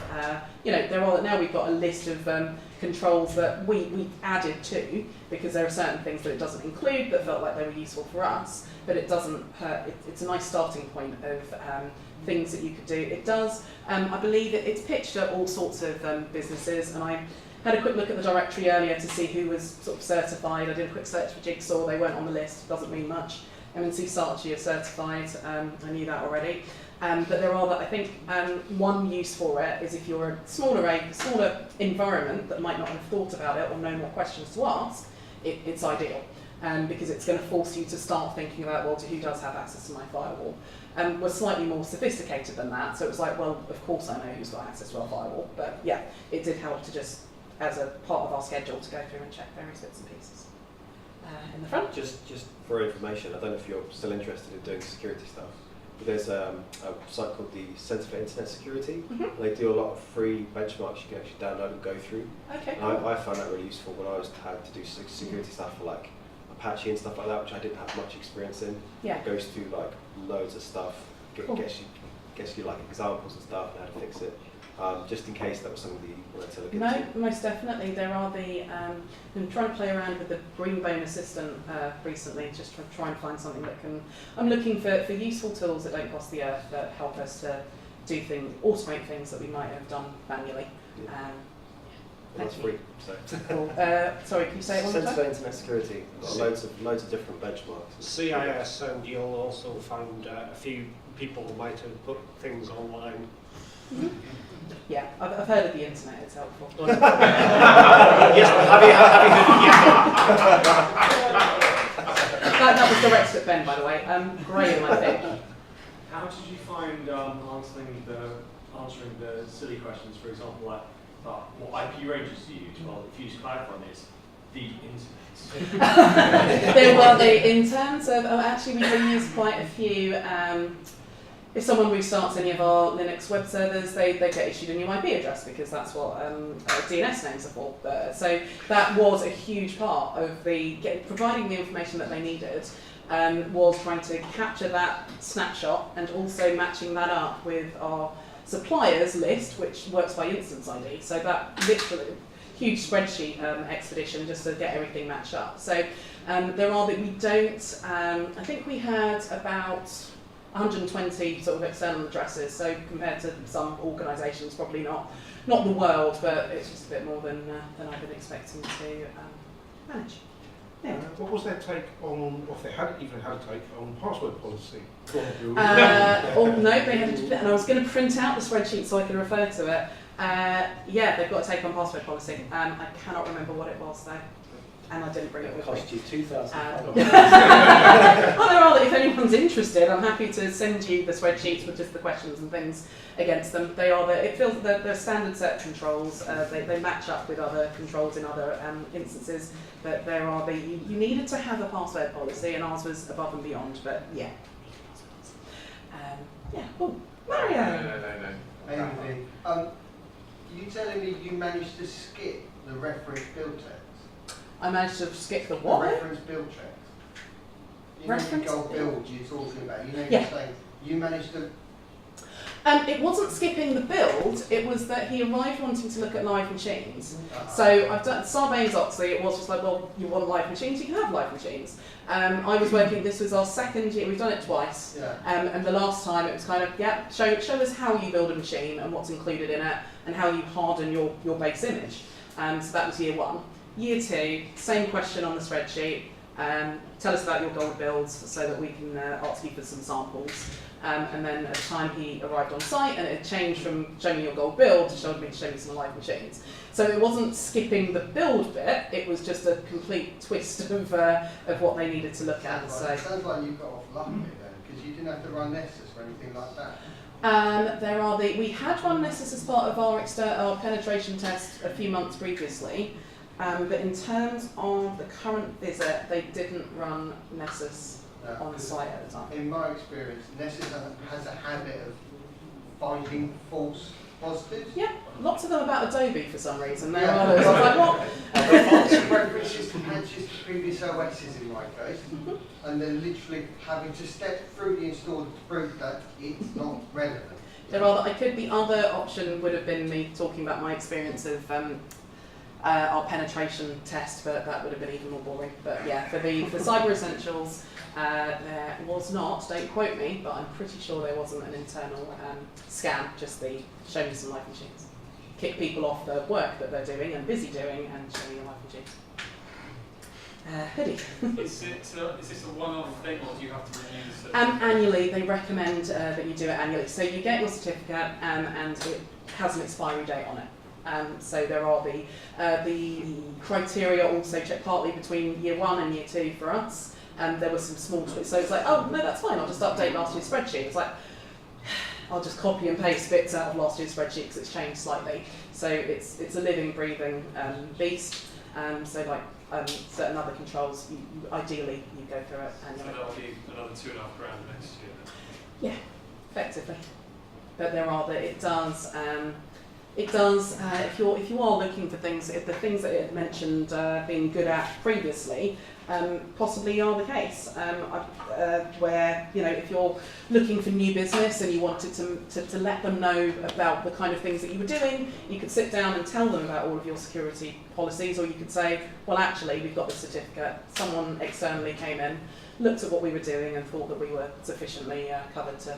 now we've got a list of controls that we added to, because there are certain things that it doesn't include that felt like they were useful for us, but it doesn't hurt. It's a nice starting point of things that you could do. It does, I believe it's pitched at all sorts of businesses, and I had a quick look at the directory earlier to see who was sort of certified. I did a quick search for Jigsaw, they weren't on the list, doesn't mean much. M&C Saatchi are certified, I knew that already. But there are, I think, one use for it is if you're a smaller environment that might not have thought about it or known what questions to ask, it's ideal. Because it's going to force you to start thinking about, well, who does have access to my firewall? We're slightly more sophisticated than that, so it was like, well, of course I know who's got access to our firewall, but yeah, it did help to just, as a part of our schedule, to go through and check various bits and pieces. In the front? Just for information, I don't know if you're still interested in doing security stuff, but there's a site called the Centre for Internet Security. Mm-hmm. They do a lot of free benchmarks you can actually download and go through. Okay, And cool. I found that really useful when I had to do security stuff for like Apache and stuff like that, which I didn't have much experience in. Yeah. It goes through like loads of stuff, Cool. gets you like examples and stuff and how to fix it. Just in case that was something that you wanted to look No, into. most definitely. There are been trying to play around with the Greenbone Assistant recently, just to try and find something that can. I'm looking for useful tools that don't cost the earth, that help us to do things, automate things that we might have done manually. Yeah. Well, that's free. So. Cool. Sorry, can you say it one more Centre time? for Internet Security. Got loads of different benchmarks. CIS, and you'll also find a few people might have put things online. Mm-hmm. Yeah, I've heard of the internet, it's helpful. Yes, but have you that was directed at Ben, by the way. Graham, I think. How did you find answering the silly questions, for example, like what IP ranges do you use? Well, if you use CloudFront, it's the internet. In terms of, actually we do use quite a few. If someone restarts any of our Linux web servers, they get issued a new IP address because that's what DNS names are for. So that was a huge part of providing the information that they needed, was trying to capture that snapshot and also matching that up with our suppliers list, which works by instance ID. So that literally huge spreadsheet expedition just to get everything matched up. So there are that we don't. I think we had about 120 sort of external addresses, so compared to some organisations, probably not the world, but it's just a bit more than I've been expecting to manage. Yeah. What was their take on, or if they had even had a take on password policy? No, they hadn't, and I was going to print out the spreadsheet so I could refer to it. Yeah, they've got a take on password policy. I cannot remember what it was though. And I didn't bring it with me. It cost you £2,000. If anyone's interested, I'm happy to send you the spreadsheets with just the questions and things against them. They are the standard set controls. They match up with other controls in other instances. But there are you needed to have a password policy, and ours was above and beyond. But yeah. Yeah. Oh, Mario. No. You telling me you managed to skip the reference build test? I managed to skip the The what? reference build checks. You know the Reference gold build? build you're talking about. You know, Yeah. you're saying you managed to. It wasn't skipping the build, it was that he arrived wanting to look at live machines. So I've done Sarbanes-Oxley, it was just like, well, you want live machines, you can have live machines. I was working, this was our second year, we've done it twice, and the last time it was kind of, yeah, show us how you build a machine and what's included in it, and how you harden your base image. So that was year one. Year two, same question on the spreadsheet. Tell us about your gold builds so that we can ask you for some samples. And then at the time he arrived on site, and it had changed from show me your gold build to show me some live machines. So it wasn't skipping the build bit, it was just a complete twist of what they needed to look at. So It sounds like you got off lucky then, because you didn't have to run Nessus or anything like that. we had run Nessus as part of our penetration test a few months previously, but in terms of the current visit, they didn't run Nessus on site at the time. In my experience, Nessus has a habit of finding false positives. Yeah, lots of them about Adobe for some reason. There are others. I was like, what? False references to patches to previous OSs in my case, and then literally having to step through the installer to prove that it's not relevant. The other option would have been me talking about my experience of our penetration test, but that would have been even more boring. But yeah, for Cyber Essentials, there was not, don't quote me, but I'm pretty sure there wasn't an internal scan, just the show me some live machines. Kick people off the work that they're doing and busy doing and show me your live machines. Hoodie. Is this a one-off thing, or do you have to renew the certificate? Annually, they recommend that you do it annually. So you get your certificate and it has an expiry date on it. So there are the criteria also checked partly between year one and year two for us. There were some small twists. So it's like, oh, no, that's fine. I'll just update last year's spreadsheet. It's like, I'll just copy and paste bits out of last year's spreadsheet because it's changed slightly. So it's a living, breathing beast. So like certain other controls, ideally you go through it annually. So that'll be another £2.5 grand next year then? Yeah, effectively. But it does. If you are looking for things, if the things that it had mentioned being good at previously, possibly are the case. Where if you're looking for new business and you wanted to let them know about the kind of things that you were doing, you could sit down and tell them about all of your security policies, or you could say, well, actually, we've got this certificate. Someone externally came in, looked at what we were doing, and thought that we were sufficiently covered to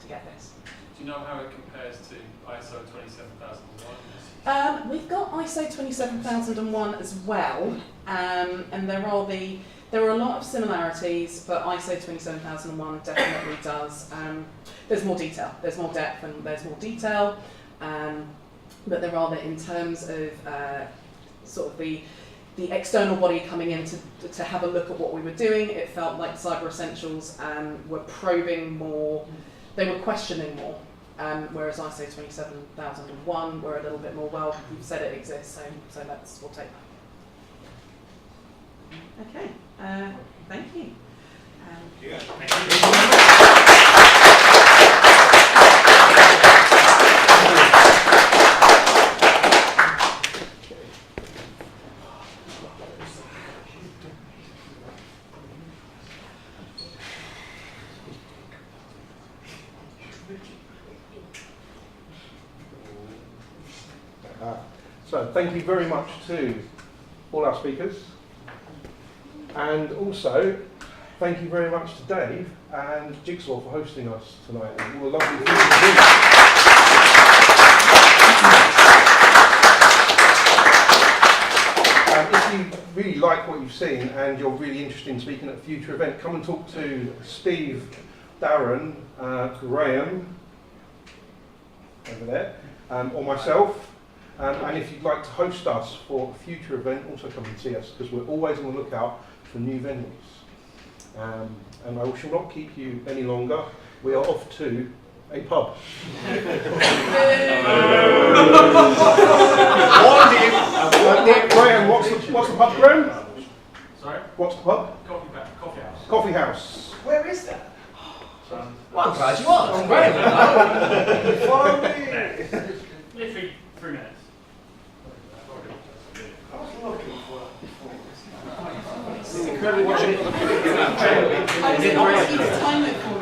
get this. Do you know how it compares to ISO 27001? We've got ISO 27001 as well, and there are a lot of similarities, but ISO 27001 definitely does. There's more detail, there's more depth, and there's more detail. But there are in terms of sort of the external body coming in to have a look at what we were doing. It felt like Cyber Essentials were probing more. They were questioning more, whereas ISO 27001 were a little bit more, well, you've said it exists, so we'll take that. Okay, thank you. So thank you very much to all our speakers, and also thank you very much to Dave and Jigsaw for hosting us tonight. It was a lovely thing to do. If you really like what you've seen and you're really interested in speaking at a future event, come and talk to Steve, Darren, Graham over there, or myself. And if you'd like to host us for a future event, also come and see us, because we're always on the lookout for new venues. And I shall not keep you any longer. We are off to a pub. Graham, what's the pub, Graham? Sorry? What's the pub? Coffee house. Coffee house. Where is that? Well, I'm glad you are. Follow me. Literally 3 minutes. I was looking for I was going to ask you to time it for